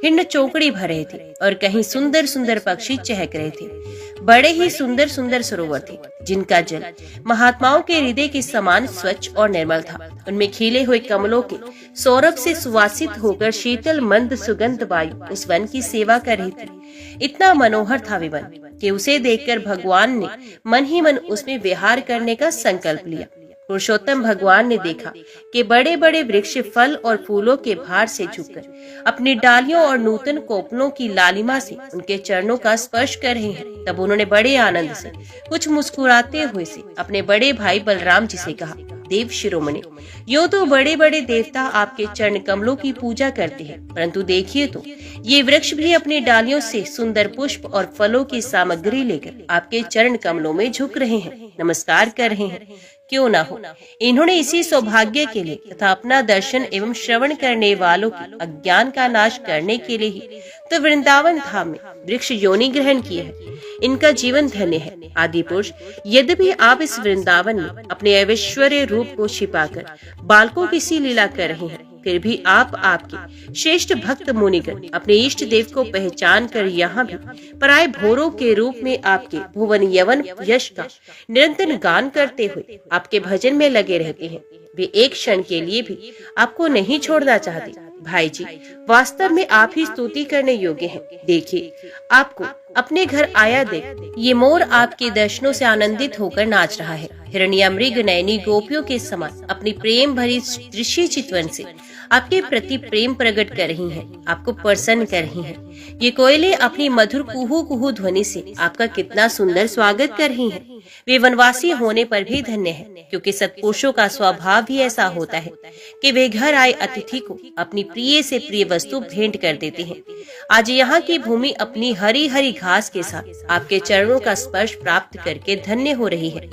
Speaker 1: हिरण चौकड़ी भर रहे थे और कहीं सुंदर सुंदर पक्षी चहक रहे थे। बड़े ही सुंदर सुंदर सरोवर थे जिनका जल महात्माओं के हृदय के समान स्वच्छ और निर्मल था। उनमें खिले हुए कमलों के सौरभ से सुवासित होकर शीतल मंद सुगंध वायु उस वन की सेवा कर रही थी। इतना मनोहर था वे वन कि उसे देखकर भगवान ने मन ही मन उसमें विहार करने का संकल्प लिया। पुरुषोत्तम भगवान ने देखा कि बड़े बड़े वृक्ष फल और फूलों के भार से झुककर अपनी डालियों और नूतन कोपलों की लालिमा से उनके चरणों का स्पर्श कर रहे हैं। तब उन्होंने बड़े आनंद से कुछ मुस्कुराते हुए से अपने बड़े भाई बलराम जी से कहा, देव शिरोमणि, यूं तो बड़े बड़े देवता आपके चरण कमलों की पूजा करते हैं, परंतु देखिए तो ये वृक्ष भी अपनी डालियों से सुंदर पुष्प और फलों की सामग्री लेकर आपके चरण कमलों में झुक रहे हैं, नमस्कार कर रहे हैं। क्यों ना हो, इन्होंने इसी सौभाग्य के लिए तथा अपना दर्शन एवं श्रवण करने वालों के अज्ञान का नाश करने के लिए ही तो वृंदावन धाम में वृक्ष योनि ग्रहण किए है। इनका जीवन धन्य है। आदि पुरुष, यद्यपि आप इस वृंदावन में अपने ऐश्वर्य रूप को छिपाकर बालकों की सी लीला कर रहे हैं, फिर भी आपके श्रेष्ठ भक्त मुनिगण अपने इष्ट देव को पहचान कर यहाँ भी पराय भोरों के रूप में आपके भुवन यवन यश का निरंतर गान करते हुए आपके भजन में लगे रहते हैं। वे एक क्षण के लिए भी आपको नहीं छोड़ना चाहते। भाई जी, वास्तव में आप ही स्तुति करने योग्य हैं। देखिए, आपको अपने घर आया देख ये मोर आपके दर्शनों से आनंदित होकर नाच रहा है। हिरण्या मृग नयनी गोपियों के समान अपनी प्रेम भरी दृश्य चितवन से आपके प्रति प्रेम प्रकट कर रही हैं, आपको प्रसन्न कर रही हैं। ये कोयले अपनी मधुर कुहू कुहू ध्वनि से आपका कितना सुंदर स्वागत कर रही हैं। वे वनवासी होने पर भी धन्य हैं, क्योंकि सत्पुरुषों का स्वभाव भी ऐसा होता है कि वे घर आए अतिथि को अपनी प्रिय से प्रिय वस्तु भेंट कर देते हैं। आज यहाँ की भूमि अपनी हरी हरी घास के साथ आपके चरणों का स्पर्श प्राप्त करके धन्य हो रही है।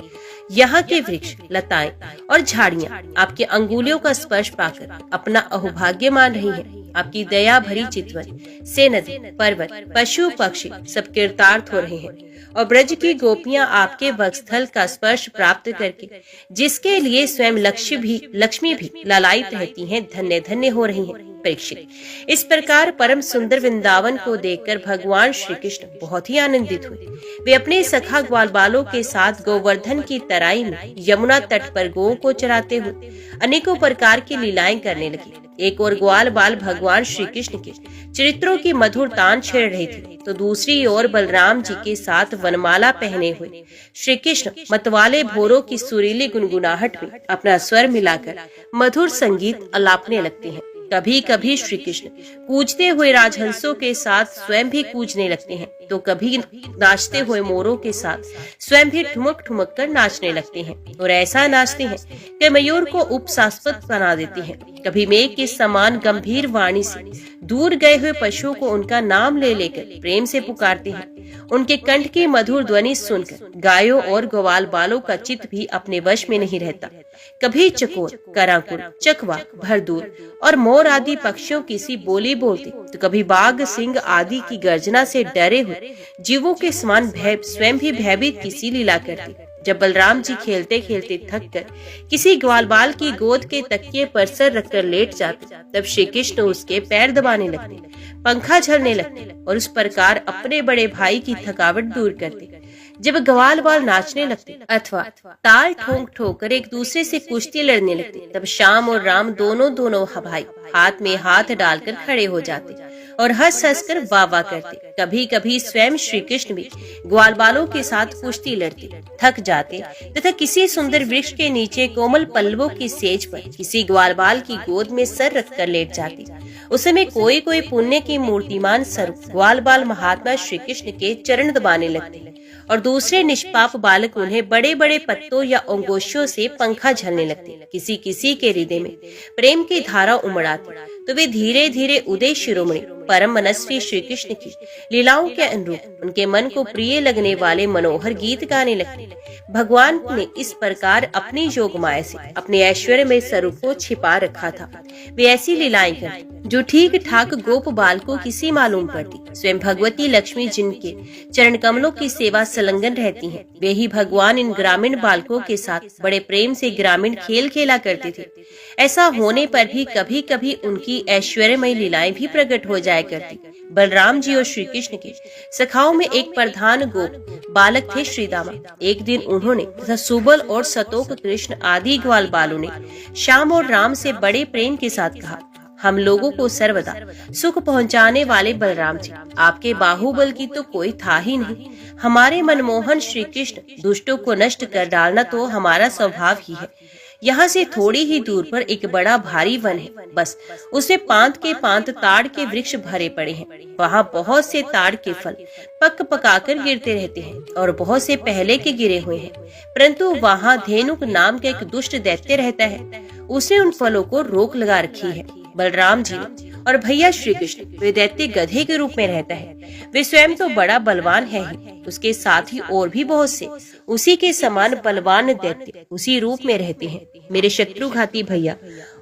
Speaker 1: यहाँ के वृक्ष, लताएं और झाड़ियाँ आपके अंगुलियों का स्पर्श पाकर अपना अहोभाग्य मान रही हैं। आपकी दया भरी चितवन से नदी, पर्वत, पशु पक्षी सब कृतार्थ हो रहे हैं और ब्रज की गोपियां आपके वक्षस्थल का स्पर्श प्राप्त करके जिसके लिए स्वयं लक्ष्मी भी लालायित रहती हैं, धन्य धन्य हो रही हैं। परीक्षित, इस प्रकार परम सुंदर वृंदावन को देखकर भगवान श्री कृष्ण बहुत ही आनंदित हुए। वे अपने सखा ग्वाल बालों के साथ गोवर्धन की तराई में यमुना तट पर गौओं को चराते हुए अनेकों प्रकार की लीलाएं करने लगे। एक और ग्वाल बाल भगवान श्री कृष्ण के चरित्रों की मधुर तान छेड़ रहे थे, तो दूसरी ओर बलराम जी के साथ वनमाला पहने हुए श्री कृष्ण मतवाले भोरों की सुरीली गुनगुनाहट में अपना स्वर मिलाकर मधुर संगीत अलापने लगते हैं। कभी कभी श्री कृष्ण कूजते हुए राजहंसों के साथ स्वयं भी कूजने लगते हैं, तो कभी नाचते हुए मोरों के साथ स्वयं भी ठुमक ठुमक कर नाचने लगते हैं और ऐसा नाचते हैं कि मयूर को उपसास्पद बना देते हैं। कभी मेघ के समान गंभीर वाणी से दूर गए हुए पशुओं को उनका नाम ले लेकर प्रेम से पुकारते हैं। उनके कंठ की मधुर ध्वनि सुनकर गायों और ग्वाल बालों का चित्त भी अपने वश में नहीं रहता। कभी चकोर, कराकुल, चकवा, भरदूर और मोर आदि पक्षियों की सी बोली बोलते, तो कभी बाघ, सिंह आदि की गर्जना से डरे हुए जीवों के समान स्वयं भी भयभीत किसी लीला करते। जब बलराम जी खेलते खेलते थक कर किसी ग्वालबाल की गोद के तकिए पर सर रखकर लेट जाते, तब श्री कृष्ण उसके पैर दबाने लगते, पंखा झलने लगते और उस प्रकार अपने बड़े भाई की थकावट दूर करते। जब ग्वाल बाल नाचने लगते अथवा ताल ठोक ठोक कर एक दूसरे से कुश्ती लड़ने लगते, तब श्याम और राम दोनों भाई हाथ में हाथ डालकर खड़े हो जाते और हंस हंस कर वाह वाह करते। कभी कभी स्वयं श्री कृष्ण भी ग्वाल बालों के साथ कुश्ती लड़ते, थक जाते तथा किसी सुंदर वृक्ष के नीचे कोमल पल्लवों की सेज पर किसी ग्वाल बाल की गोद में सर रखकर लेट जाते। उस समय कोई कोई पुण्य की मूर्तिमान स्वरूप ग्वाल बाल महात्मा श्री कृष्ण के चरण दबाने लगते और दूसरे निष्पाप बालक उन्हें बड़े बड़े पत्तों या अंगोशियों से पंखा झलने लगते। किसी किसी के हृदय में प्रेम की धारा उमड़ आती, तो वे धीरे धीरे उदय शिरोमणि परम मनस्वी श्री कृष्ण की लीलाओं के अनुरूप उनके मन को प्रिय लगने वाले मनोहर गीत गाने लगते। भगवान ने इस प्रकार अपनी योग माया से अपने ऐश्वर्य में स्वरूप को छिपा रखा था। वे ऐसी लीलाएं करते जो ठीक ठाक गोप बालकों की सी मालूम पड़ती। स्वयं भगवती लक्ष्मी जिनके चरण कमलों की सेवा संलग्न रहती हैं, वे ही भगवान इन ग्रामीण बालकों के साथ बड़े प्रेम से ग्रामीण खेल खेला करते थे। ऐसा होने पर भी कभी कभी उनकी ऐश्वर्यमय लीलाएं भी प्रकट हो जाया करती। बलराम जी और श्री कृष्ण के सखाओं में एक प्रधान गोप बालक थे श्रीदामा। एक दिन उन्होंने तथा सुबल और सतोक कृष्ण आदि ग्वाल बालों ने श्याम और राम से बड़े प्रेम के साथ कहा, हम लोगों को सर्वदा सुख पहुंचाने वाले बलराम जी, आपके बाहुबल की तो कोई था ही नहीं। हमारे मनमोहन श्री कृष्ण, दुष्टों को नष्ट कर डालना तो हमारा स्वभाव ही है। यहाँ से थोड़ी ही दूर पर एक बड़ा भारी वन है, बस उसे पांत के पांत ताड़ के वृक्ष भरे पड़े हैं। वहाँ बहुत से ताड़ के फल पक पकाकर गिरते रहते हैं और बहुत से पहले के गिरे हुए हैं, परंतु वहाँ धेनुक नाम का एक दुष्ट दैत्य रहता है। उसने उन फलों को रोक लगा रखी है। बलराम जी और भैया श्री कृष्ण, वे दैत्य गधे के रूप में रहता है। वे स्वयं तो बड़ा बलवान है ही, उसके साथ ही और भी बहुत से उसी के समान बलवान दैत्य उसी रूप में रहते हैं। मेरे शत्रुघाती भैया,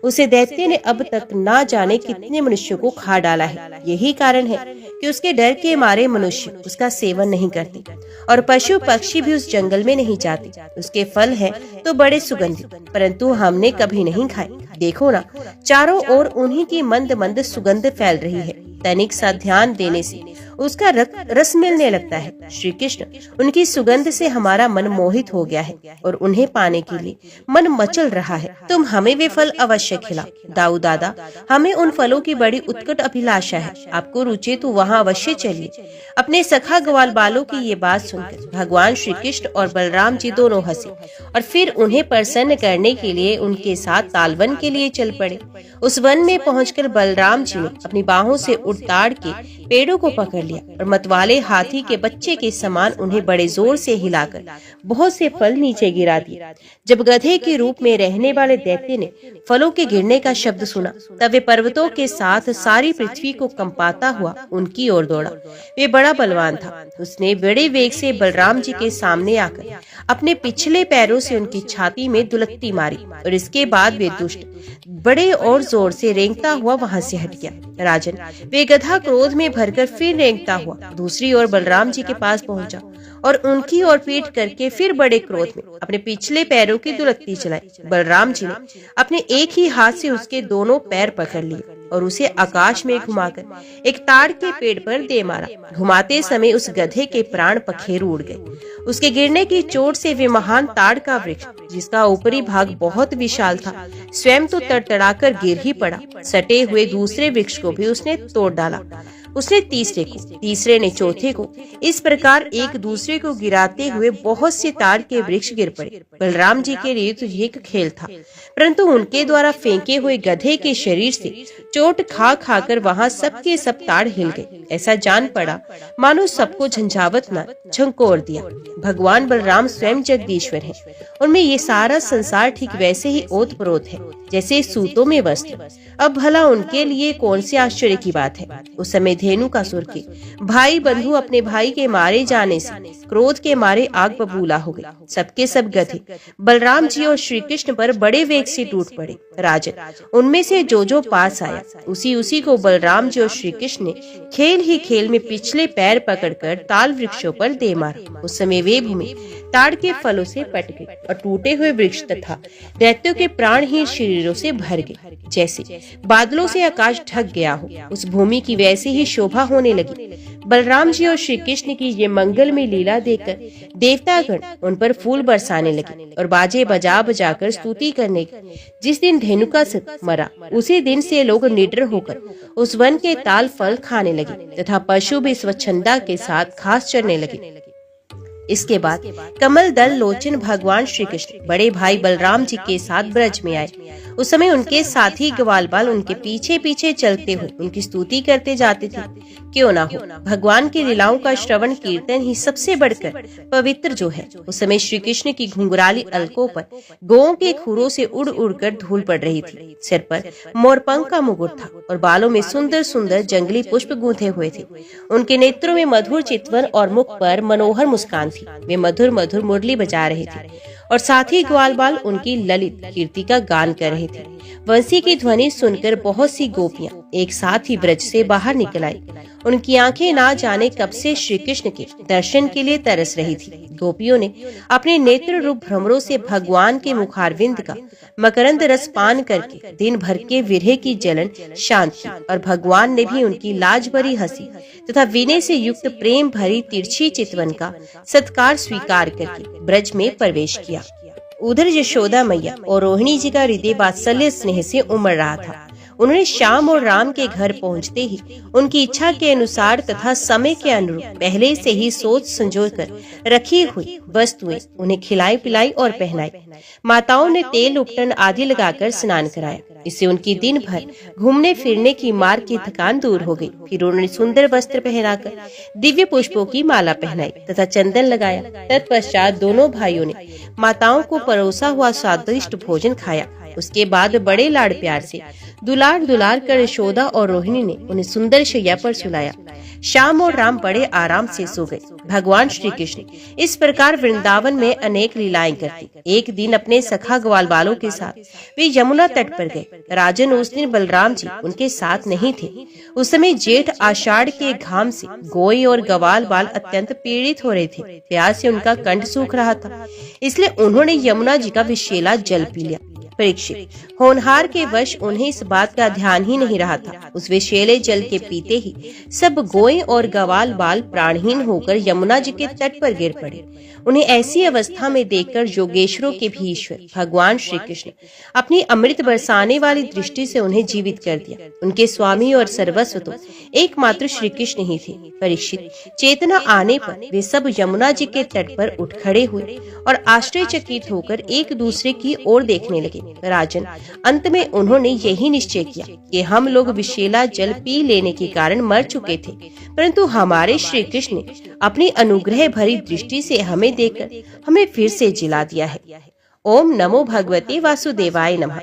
Speaker 1: उसे दैत्य ने अब तक ना जाने कितने मनुष्यों को खा डाला है। यही कारण है कि उसके डर के मारे मनुष्य उसका सेवन नहीं करते और पशु पक्षी भी उस जंगल में नहीं जाते। उसके फल है तो बड़े सुगंधित, परंतु हमने कभी नहीं खाए। देखो ना, चारों ओर उन्हीं की मंद मंद सुगंध फैल रही है। तनिक सा ध्यान देने से उसका रस मिलने लगता है। श्री कृष्ण, उनकी सुगंध से हमारा मन मोहित हो गया है और उन्हें पाने के लिए मन मचल रहा है। तुम हमें वे फल अवश्य खिलाओ। दाऊ दादा, हमें उन फलों की बड़ी उत्कट अभिलाषा है। आपको रुचे तो वहाँ अवश्य चलिए। अपने सखा ग्वाल बालों की ये बात सुनकर भगवान श्री कृष्ण और बलराम जी दोनों हंसे और फिर उन्हें प्रसन्न करने के लिए उनके साथ तालवन के लिए चल पड़े। उस वन में पहुंचकर बलराम जी ने अपनी बाहों से उड़ताड़ के पेड़ों को पकड़ लिया और मतवाले हाथी के बच्चे के समान उन्हें बड़े जोर से हिलाकर बहुत से फल नीचे गिरा दिए। जब गधे के रूप में रहने वाले दैत्य ने फलों के गिरने का शब्द सुना, तब वे पर्वतों के साथ सारी पृथ्वी को कंपाता हुआ उनकी ओर दौड़ा। वे बड़ा बलवान था। उसने बड़े वेग से बलराम जी के सामने आकर अपने पिछले पैरों से उनकी छाती में दुलत्ती मारी और इसके बाद वे दुष्ट बड़े और जोर से रेंगता हुआ वहाँ से हट गया। राजन, वे गधा क्रोध में भरकर फिर रेंगता हुआ दूसरी ओर बलराम जी के पास पहुंचा और उनकी ओर पीठ करके फिर बड़े क्रोध में अपने पिछले पैरों की दुलत्ती चलाई। बलराम जी ने अपने एक ही हाथ से उसके दोनों पैर पकड़ लिए और उसे आकाश में घुमाकर एक ताड़ के पेड़ पर दे मारा। घुमाते समय उस गधे के प्राण पखेरु उड़ गए। उसके गिरने की चोट से वे महान ताड़ का वृक्ष, जिसका ऊपरी भाग बहुत विशाल था, स्वयं तो तड़तड़ाकर गिर ही पड़ा। सटे हुए दूसरे वृक्ष को भी उसने तोड़ डाला। उसने तीसरे को, तीसरे ने चौथे को, इस प्रकार एक दूसरे को गिराते हुए बहुत से ताड़ के वृक्ष गिर पड़े। बलराम जी के लिए तो ये एक खेल था, परंतु उनके द्वारा फेंके हुए गधे के शरीर से चोट खा खाकर वहाँ सबके सब ताड़ हिल गए। ऐसा जान पड़ा मानो सबको झंझावत न झंकोर दिया। भगवान बलराम स्वयं जगदीश्वर है। उनमें ये सारा संसार ठीक वैसे ही ओत प्रोत है जैसे सूतों में वस्त्र। अब भला उनके लिए कौन सी आश्चर्य की बात है। उस समय धेनुकासुर के भाई बंधु अपने भाई के मारे जाने से क्रोध के मारे आग बबूला हो गए। सबके सब गधे बलराम जी और श्री कृष्ण पर बड़े वेग से टूट पड़े। राजन, उनमें से जो पास आया उसी को बलराम जी और श्री कृष्ण ने खेल ही खेल में पिछले पैर पकड़कर ताल वृक्षों पर दे मारा। उस समय वे भूमि ताड़ के फलों से पट गई और टूटे हुए वृक्ष तथा दैत्यों के प्राणहीन शरीरों से भर गए। जैसे बादलों से आकाश ढक गया हो, उस भूमि की वैसे ही शोभा होने लगी। बलराम जी और श्री कृष्ण की ये मंगल में लीला देखकर देवतागण उन पर फूल बरसाने लगे और बाजे बजा बजाकर स्तुति करने लगे। जिस दिन धेनुकासुर मरा, उसी दिन से लोग निडर होकर उस वन के ताल फल खाने लगे तथा पशु भी स्वच्छंदा के साथ घास चरने लगे। इसके बाद कमल दल लोचन भगवान श्री कृष्ण बड़े भाई बलराम जी के साथ ब्रज में आए। उस समय उनके साथी ग्वाल बाल उनके पीछे पीछे चलते हुए उनकी स्तुति करते जाते थे। क्यों ना हो, भगवान की लीलाओं का श्रवण कीर्तन ही सबसे बढ़कर पवित्र जो है। उस समय श्री कृष्ण की घुंघराली अलकों पर गौओं के खुरों से उड़ उड़कर धूल पड़ रही थी। सिर पर मोरपंख का मुकुट था और बालों में सुंदर सुंदर जंगली पुष्प गूंथे हुए थे। उनके नेत्रों में मधुर चितवन और मुख पर मनोहर मुस्कान थी। वे मधुर मधुर मुरली बजा रहे थे और साथ ही ग्वाल बाल उनकी ललित कीर्ति का गान कर रहे थे। बंसी की ध्वनि सुनकर बहुत सी गोपियां एक साथ ही ब्रज से बाहर निकल आई। उनकी आंखें ना जाने कब से श्री कृष्ण के दर्शन के लिए तरस रही थी। गोपियों ने अपने नेत्र रूप भ्रमरों से भगवान के मुखारविंद का मकरंद रस पान करके दिन भर के विरह की जलन शांत की, और भगवान ने भी उनकी लाज भरी हंसी तथा विनय से युक्त प्रेम भरी तिरछी चितवन का सत्कार स्वीकार करके ब्रज में प्रवेश किया। उधर यशोदा मैया और रोहिणी जी का हृदय वात्सल्य स्नेह से उमड़ रहा था। उन्होंने श्याम और राम के घर पहुंचते ही उनकी इच्छा के अनुसार तथा समय के अनुरूप पहले से ही सोच संजो कर रखी हुई वस्तुएं उन्हें खिलाई पिलाई और पहनाई। माताओं ने तेल उपटन आदि लगाकर स्नान कराया। इससे उनकी दिन भर घूमने फिरने की मार्ग की थकान दूर हो गई। फिर उन्होंने सुंदर वस्त्र पहनाकर दिव्य पुष्पों की माला पहनाई तथा चंदन लगाया। तत्पश्चात दोनों भाइयों ने माताओं को परोसा हुआ स्वादिष्ट भोजन खाया। उसके बाद बड़े लाड़ प्यार से दुलार दुलार कर यशोदा और रोहिणी ने उन्हें सुंदर शैया पर सुलाया। श्याम और राम बड़े आराम से सो गए। भगवान श्री कृष्ण इस प्रकार वृंदावन में अनेक लीलाएं करते। एक दिन अपने सखा ग्वाल बालों के साथ वे यमुना तट पर गए। राजन उस दिन बलराम जी उनके साथ नहीं थे। उस समय जेठ आषाढ़ के घाम से गोई और ग्वाल बाल अत्यंत पीड़ित हो रहे थे। प्यास से उनका कंठ सूख रहा था, इसलिए उन्होंने यमुना जी का विषैला जल पी लिया। परीक्षित होनहार के वश उन्हें इस बात का ध्यान ही नहीं रहा था। उस विषैले जल के पीते ही सब गोए और ग्वाल बाल प्राणहीन होकर यमुना जी के तट पर गिर पड़े। उन्हें ऐसी अवस्था में देखकर योगेश्वरों के भी ईश्वर भगवान श्री कृष्ण अपनी अमृत बरसाने वाली दृष्टि से उन्हें जीवित कर दिया। उनके स्वामी और सर्वस्व तो एकमात्र श्री कृष्ण ही थे। परीक्षित, चेतना आने पर वे सब यमुना जी के तट पर उठ खड़े हुए और आश्चर्यचकित होकर एक दूसरे की ओर देखने लगे। राजन, अंत में उन्होंने यही निश्चय किया कि हम लोग विषैला जल पी लेने के कारण मर चुके थे, परंतु हमारे श्री कृष्ण ने अपनी अनुग्रह भरी दृष्टि से हमें देखकर हमें फिर से जिला दिया है। ओम नमो भगवते वासुदेवाय नमः।